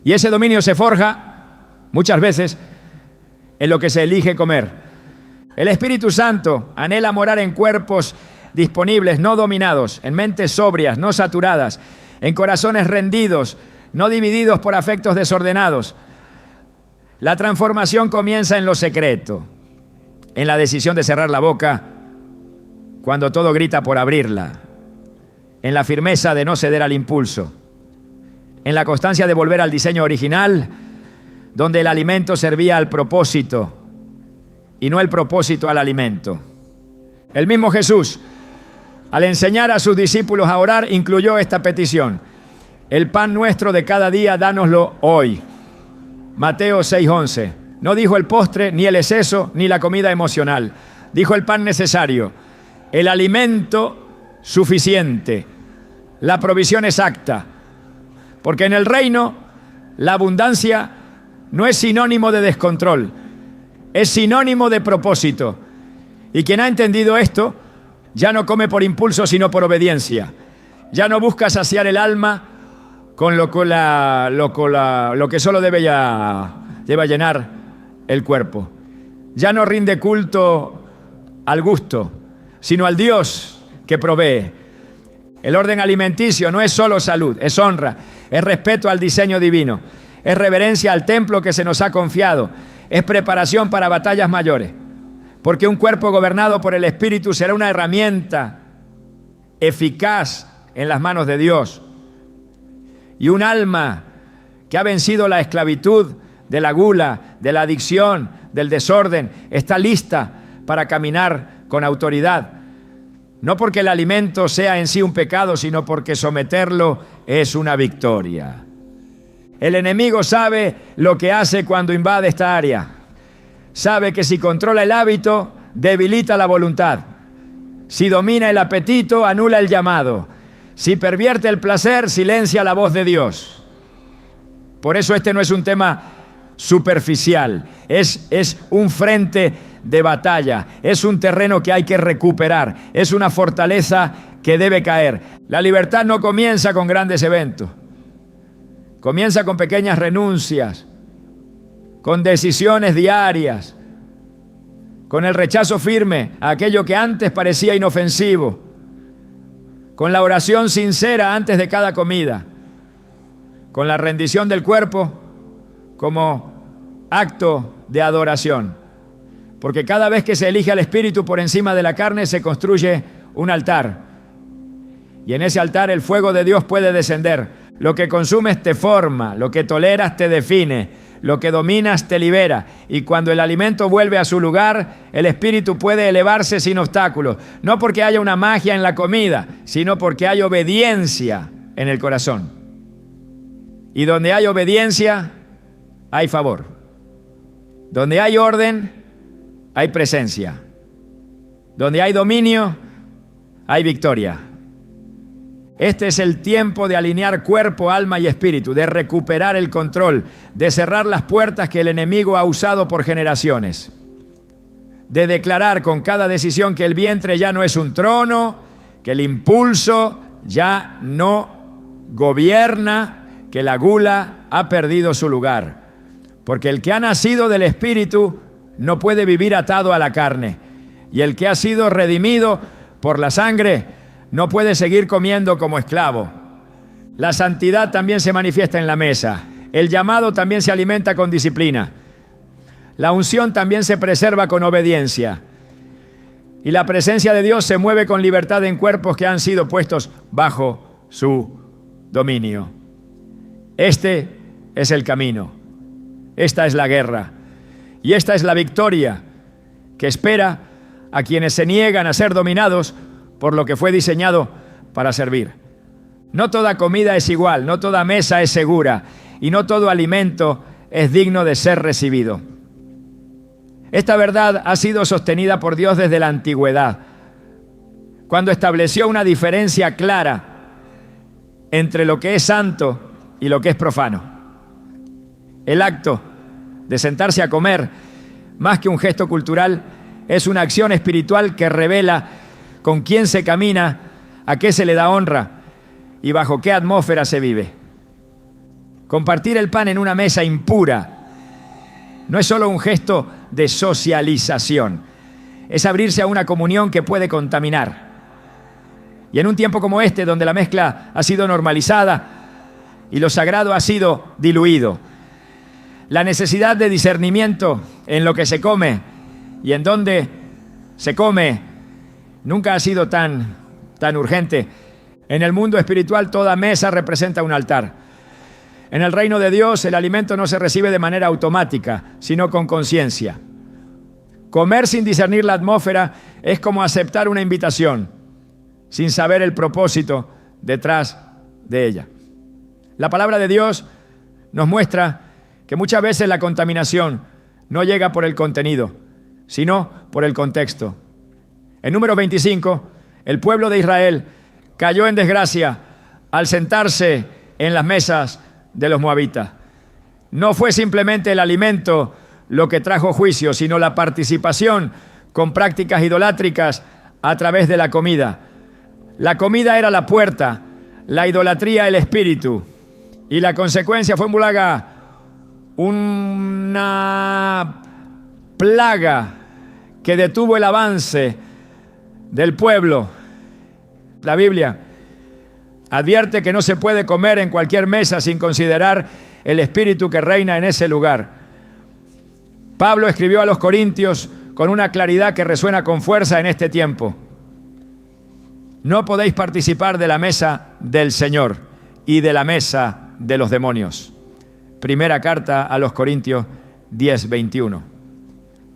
Y ese dominio se forja muchas veces en lo que se elige comer. El Espíritu Santo anhela morar en cuerpos disponibles, no dominados, en mentes sobrias, no saturadas, en corazones rendidos, no divididos por afectos desordenados. La transformación comienza en lo secreto, en la decisión de cerrar la boca cuando todo grita por abrirla, en la firmeza de no ceder al impulso, en la constancia de volver al diseño original, donde el alimento servía al propósito y no el propósito al alimento. El mismo Jesús, al enseñar a sus discípulos a orar, incluyó esta petición: el pan nuestro de cada día, dánoslo hoy. Mateo 6:11. No dijo el postre, ni el exceso, ni la comida emocional. Dijo el pan necesario, el alimento suficiente, la provisión exacta. Porque en el reino la abundancia no es sinónimo de descontrol, es sinónimo de propósito. Y quien ha entendido esto ya no come por impulso, sino por obediencia. Ya no busca saciar el alma con lo que solo debe llenar el cuerpo. Ya no rinde culto al gusto, sino al Dios que provee. El orden alimenticio no es solo salud, es honra, es respeto al diseño divino, es reverencia al templo que se nos ha confiado, es preparación para batallas mayores, porque un cuerpo gobernado por el Espíritu será una herramienta eficaz en las manos de Dios, y un alma que ha vencido la esclavitud de la gula, de la adicción, del desorden, está lista para caminar con autoridad. No porque el alimento sea en sí un pecado, sino porque someterlo es una victoria. El enemigo sabe lo que hace cuando invade esta área. Sabe que si controla el hábito, debilita la voluntad. Si domina el apetito, anula el llamado. Si pervierte el placer, silencia la voz de Dios. Por eso este no es un tema superficial, es un frente de batalla, es un terreno que hay que recuperar, es una fortaleza que debe caer. La libertad no comienza con grandes eventos, comienza con pequeñas renuncias, con decisiones diarias, con el rechazo firme a aquello que antes parecía inofensivo, con la oración sincera antes de cada comida, con la rendición del cuerpo como acto de adoración. Porque cada vez que se elige al Espíritu por encima de la carne, se construye un altar. Y en ese altar el fuego de Dios puede descender. Lo que consumes te forma, lo que toleras te define, lo que dominas te libera. Y cuando el alimento vuelve a su lugar, el Espíritu puede elevarse sin obstáculos. No porque haya una magia en la comida, sino porque hay obediencia en el corazón. Y donde hay obediencia, hay favor. Donde hay orden, hay presencia. Donde hay dominio, hay victoria. Este es el tiempo de alinear cuerpo, alma y espíritu, de recuperar el control, de cerrar las puertas que el enemigo ha usado por generaciones, de declarar con cada decisión que el vientre ya no es un trono, que el impulso ya no gobierna, que la gula ha perdido su lugar. Porque el que ha nacido del espíritu no puede vivir atado a la carne, y el que ha sido redimido por la sangre no puede seguir comiendo como esclavo. La santidad también se manifiesta en la mesa. El llamado también se alimenta con disciplina. La unción también se preserva con obediencia. Y la presencia de Dios se mueve con libertad en cuerpos que han sido puestos bajo su dominio. Este es el camino. Esta es la guerra. Y esta es la victoria que espera a quienes se niegan a ser dominados por lo que fue diseñado para servir. No toda comida es igual, no toda mesa es segura y no todo alimento es digno de ser recibido. Esta verdad ha sido sostenida por Dios desde la antigüedad, cuando estableció una diferencia clara entre lo que es santo y lo que es profano. El acto de sentarse a comer, más que un gesto cultural, es una acción espiritual que revela con quién se camina, a qué se le da honra y bajo qué atmósfera se vive. Compartir el pan en una mesa impura no es solo un gesto de socialización, es abrirse a una comunión que puede contaminar. Y en un tiempo como este, donde la mezcla ha sido normalizada y lo sagrado ha sido diluido, la necesidad de discernimiento en lo que se come y en dónde se come nunca ha sido tan urgente. En el mundo espiritual toda mesa representa un altar. En el reino de Dios el alimento no se recibe de manera automática, sino con conciencia. Comer sin discernir la atmósfera es como aceptar una invitación, sin saber el propósito detrás de ella. La palabra de Dios nos muestra que muchas veces la contaminación no llega por el contenido, sino por el contexto. En Números 25, el pueblo de Israel cayó en desgracia al sentarse en las mesas de los moabitas. No fue simplemente el alimento lo que trajo juicio, sino la participación con prácticas idolátricas a través de la comida. La comida era la puerta, la idolatría el espíritu, y la consecuencia fue una plaga que detuvo el avance del pueblo. La Biblia advierte que no se puede comer en cualquier mesa sin considerar el espíritu que reina en ese lugar. Pablo escribió a los Corintios con una claridad que resuena con fuerza en este tiempo. No podéis participar de la mesa del Señor y de la mesa de los demonios. Primera carta a los Corintios 10:21.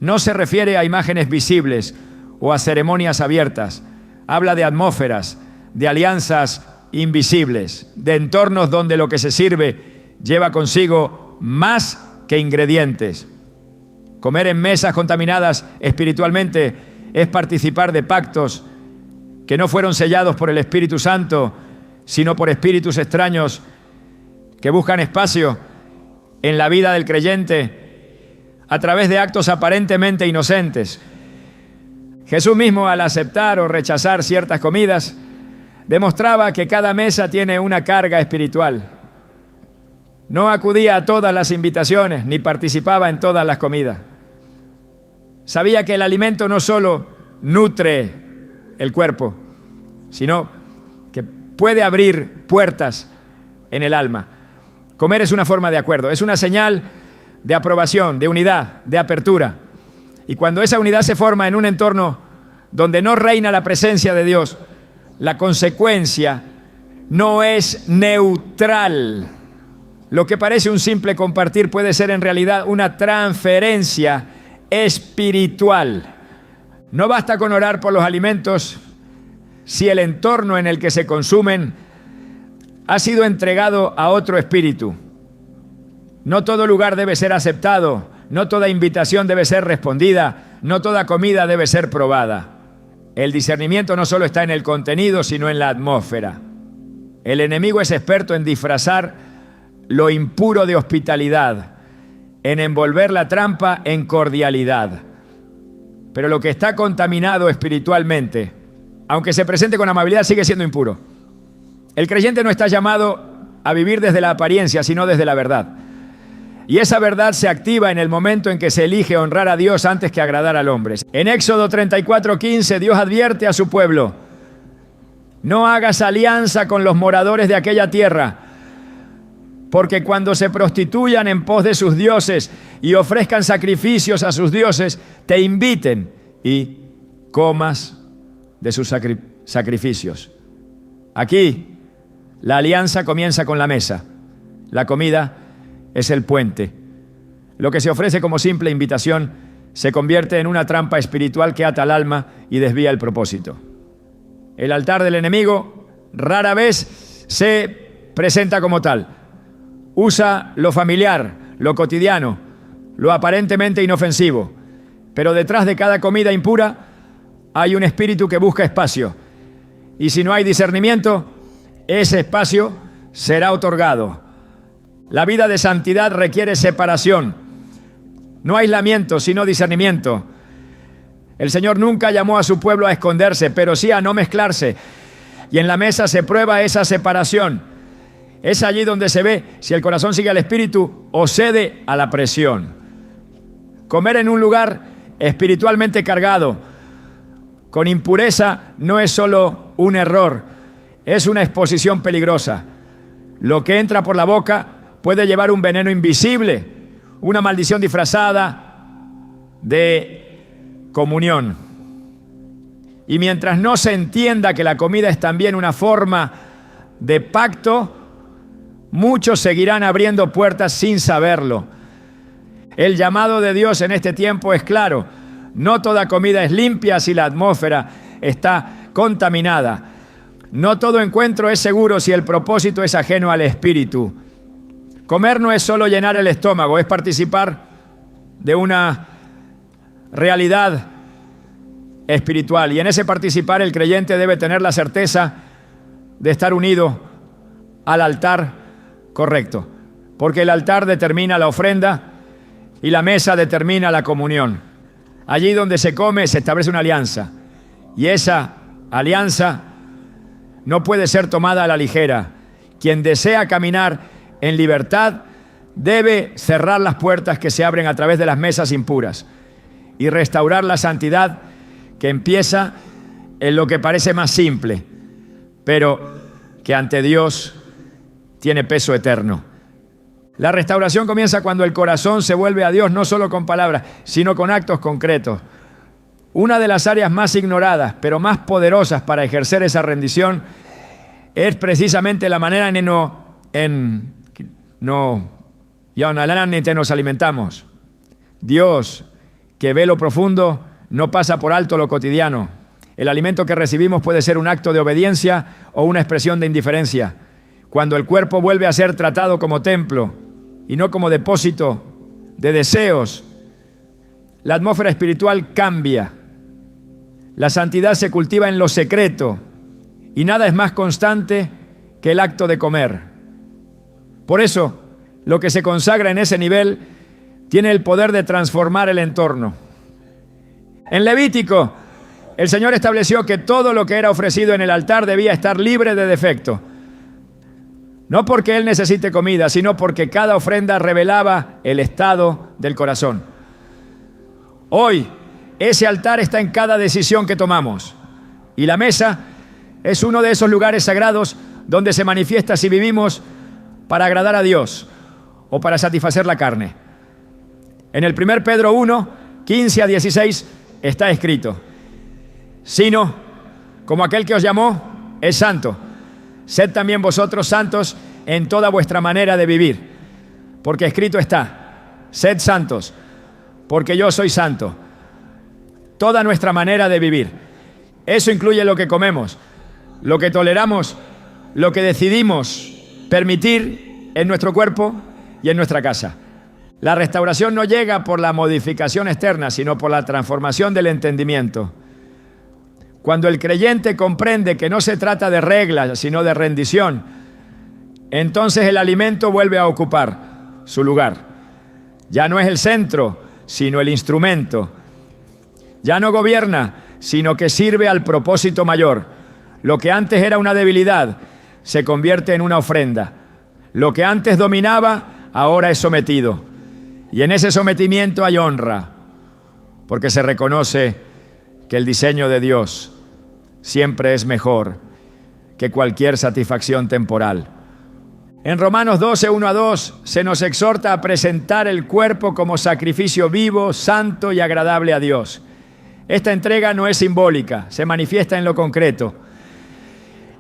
No se refiere a imágenes visibles o a ceremonias abiertas. Habla de atmósferas, de alianzas invisibles, de entornos donde lo que se sirve lleva consigo más que ingredientes. Comer en mesas contaminadas espiritualmente es participar de pactos que no fueron sellados por el Espíritu Santo, sino por espíritus extraños que buscan espacio en la vida del creyente a través de actos aparentemente inocentes. Jesús mismo, al aceptar o rechazar ciertas comidas, demostraba que cada mesa tiene una carga espiritual. No acudía a todas las invitaciones ni participaba en todas las comidas. Sabía que el alimento no solo nutre el cuerpo, sino que puede abrir puertas en el alma. Comer es una forma de acuerdo, es una señal de aprobación, de unidad, de apertura. Y cuando esa unidad se forma en un entorno donde no reina la presencia de Dios, la consecuencia no es neutral. Lo que parece un simple compartir puede ser en realidad una transferencia espiritual. No basta con orar por los alimentos si el entorno en el que se consumen ha sido entregado a otro espíritu. No todo lugar debe ser aceptado, no toda invitación debe ser respondida, no toda comida debe ser probada. El discernimiento no solo está en el contenido, sino en la atmósfera. El enemigo es experto en disfrazar lo impuro de hospitalidad, en envolver la trampa en cordialidad. Pero lo que está contaminado espiritualmente, aunque se presente con amabilidad, sigue siendo impuro. El creyente no está llamado a vivir desde la apariencia, sino desde la verdad. Y esa verdad se activa en el momento en que se elige honrar a Dios antes que agradar al hombre. En Éxodo 34:15, Dios advierte a su pueblo: no hagas alianza con los moradores de aquella tierra, porque cuando se prostituyan en pos de sus dioses y ofrezcan sacrificios a sus dioses, te inviten y comas de sus sacrificios. Aquí, la alianza comienza con la mesa. La comida es el puente. Lo que se ofrece como simple invitación se convierte en una trampa espiritual que ata al alma y desvía el propósito. El altar del enemigo rara vez se presenta como tal. Usa lo familiar, lo cotidiano, lo aparentemente inofensivo. Pero detrás de cada comida impura hay un espíritu que busca espacio. Y si no hay discernimiento, ese espacio será otorgado. La vida de santidad requiere separación. No aislamiento, sino discernimiento. El Señor nunca llamó a su pueblo a esconderse, pero sí a no mezclarse. Y en la mesa se prueba esa separación. Es allí donde se ve si el corazón sigue al Espíritu o cede a la presión. Comer en un lugar espiritualmente cargado, con impureza, no es solo un error, es una exposición peligrosa. Lo que entra por la boca puede llevar un veneno invisible, una maldición disfrazada de comunión. Y mientras no se entienda que la comida es también una forma de pacto, muchos seguirán abriendo puertas sin saberlo. El llamado de Dios en este tiempo es claro. No toda comida es limpia si la atmósfera está contaminada. No todo encuentro es seguro si el propósito es ajeno al espíritu. Comer no es solo llenar el estómago, es participar de una realidad espiritual. Y en ese participar el creyente debe tener la certeza de estar unido al altar correcto. Porque el altar determina la ofrenda y la mesa determina la comunión. Allí donde se come se establece una alianza. Y esa alianza no puede ser tomada a la ligera. Quien desea caminar en libertad debe cerrar las puertas que se abren a través de las mesas impuras y restaurar la santidad que empieza en lo que parece más simple, pero que ante Dios tiene peso eterno. La restauración comienza cuando el corazón se vuelve a Dios, no solo con palabras, sino con actos concretos. Una de las áreas más ignoradas, pero más poderosas para ejercer esa rendición, es precisamente la manera en que nos alimentamos. Dios, que ve lo profundo, no pasa por alto lo cotidiano. El alimento que recibimos puede ser un acto de obediencia o una expresión de indiferencia. Cuando el cuerpo vuelve a ser tratado como templo y no como depósito de deseos, la atmósfera espiritual cambia. La santidad se cultiva en lo secreto y nada es más constante que el acto de comer. Por eso, lo que se consagra en ese nivel tiene el poder de transformar el entorno. En Levítico, el Señor estableció que todo lo que era ofrecido en el altar debía estar libre de defecto. No porque Él necesite comida, sino porque cada ofrenda revelaba el estado del corazón. Hoy, ese altar está en cada decisión que tomamos. Y la mesa es uno de esos lugares sagrados donde se manifiesta si vivimos para agradar a Dios o para satisfacer la carne. En el 1 Pedro 1, 15 a 16 está escrito: sino, como aquel que os llamó es santo, sed también vosotros santos en toda vuestra manera de vivir, porque escrito está: sed santos, porque yo soy santo. Toda nuestra manera de vivir. Eso incluye lo que comemos, lo que toleramos, lo que decidimos permitir en nuestro cuerpo y en nuestra casa. La restauración no llega por la modificación externa, sino por la transformación del entendimiento. Cuando el creyente comprende que no se trata de reglas, sino de rendición, entonces el alimento vuelve a ocupar su lugar. Ya no es el centro, sino el instrumento. Ya no gobierna, sino que sirve al propósito mayor. Lo que antes era una debilidad, se convierte en una ofrenda. Lo que antes dominaba, ahora es sometido. Y en ese sometimiento hay honra, porque se reconoce que el diseño de Dios siempre es mejor que cualquier satisfacción temporal. En Romanos 12, 1-2, se nos exhorta a presentar el cuerpo como sacrificio vivo, santo y agradable a Dios. Esta entrega no es simbólica, se manifiesta en lo concreto.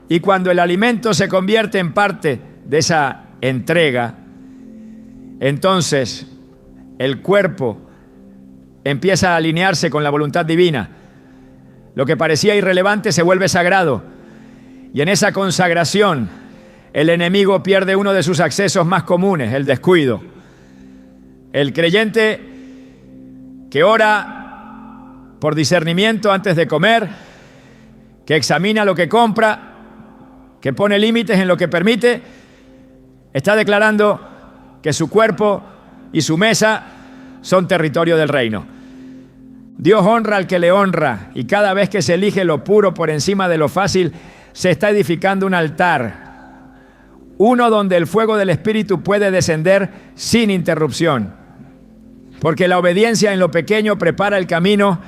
Y cuando el alimento se convierte en parte de esa entrega, entonces el cuerpo empieza a alinearse con la voluntad divina. Lo que parecía irrelevante se vuelve sagrado. Y en esa consagración, el enemigo pierde uno de sus accesos más comunes, el descuido. El creyente que ora por discernimiento antes de comer, que examina lo que compra, que pone límites en lo que permite, está declarando que su cuerpo y su mesa son territorio del reino. Dios honra al que le honra, y cada vez que se elige lo puro por encima de lo fácil, se está edificando un altar, uno donde el fuego del Espíritu puede descender sin interrupción, porque la obediencia en lo pequeño prepara el camino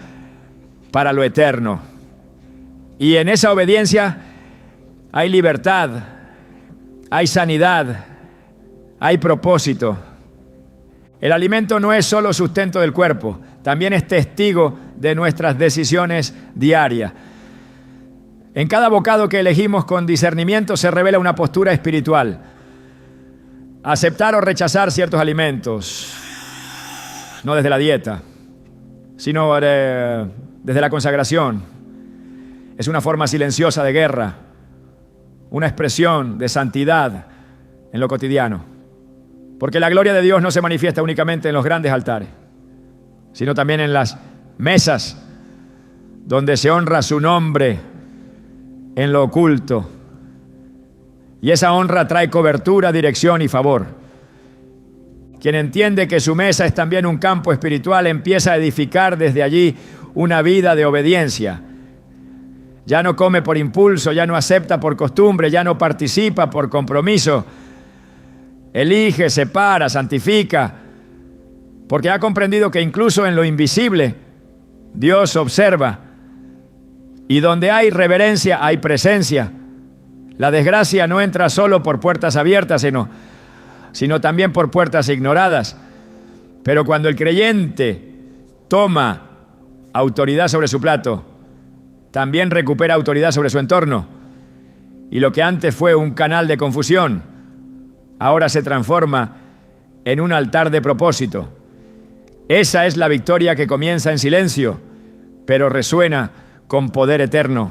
para lo eterno. Y en esa obediencia hay libertad, hay sanidad, hay propósito. El alimento no es solo sustento del cuerpo, también es testigo de nuestras decisiones diarias. En cada bocado que elegimos con discernimiento se revela una postura espiritual. Aceptar o rechazar ciertos alimentos, no desde la dieta, sino desde la consagración. Es una forma silenciosa de guerra, una expresión de santidad en lo cotidiano. Porque la gloria de Dios no se manifiesta únicamente en los grandes altares, sino también en las mesas donde se honra su nombre en lo oculto. Y esa honra trae cobertura, dirección y favor. Quien entiende que su mesa es también un campo espiritual empieza a edificar desde allí una vida de obediencia. Ya no come por impulso, ya no acepta por costumbre, ya no participa por compromiso. Elige, separa, santifica, porque ha comprendido que incluso en lo invisible Dios observa, y donde hay reverencia hay presencia. La desgracia no entra solo por puertas abiertas, sino también por puertas ignoradas. Pero cuando el creyente toma autoridad sobre su plato, también recupera autoridad sobre su entorno. Y lo que antes fue un canal de confusión, ahora se transforma en un altar de propósito. Esa es la victoria que comienza en silencio, pero resuena con poder eterno.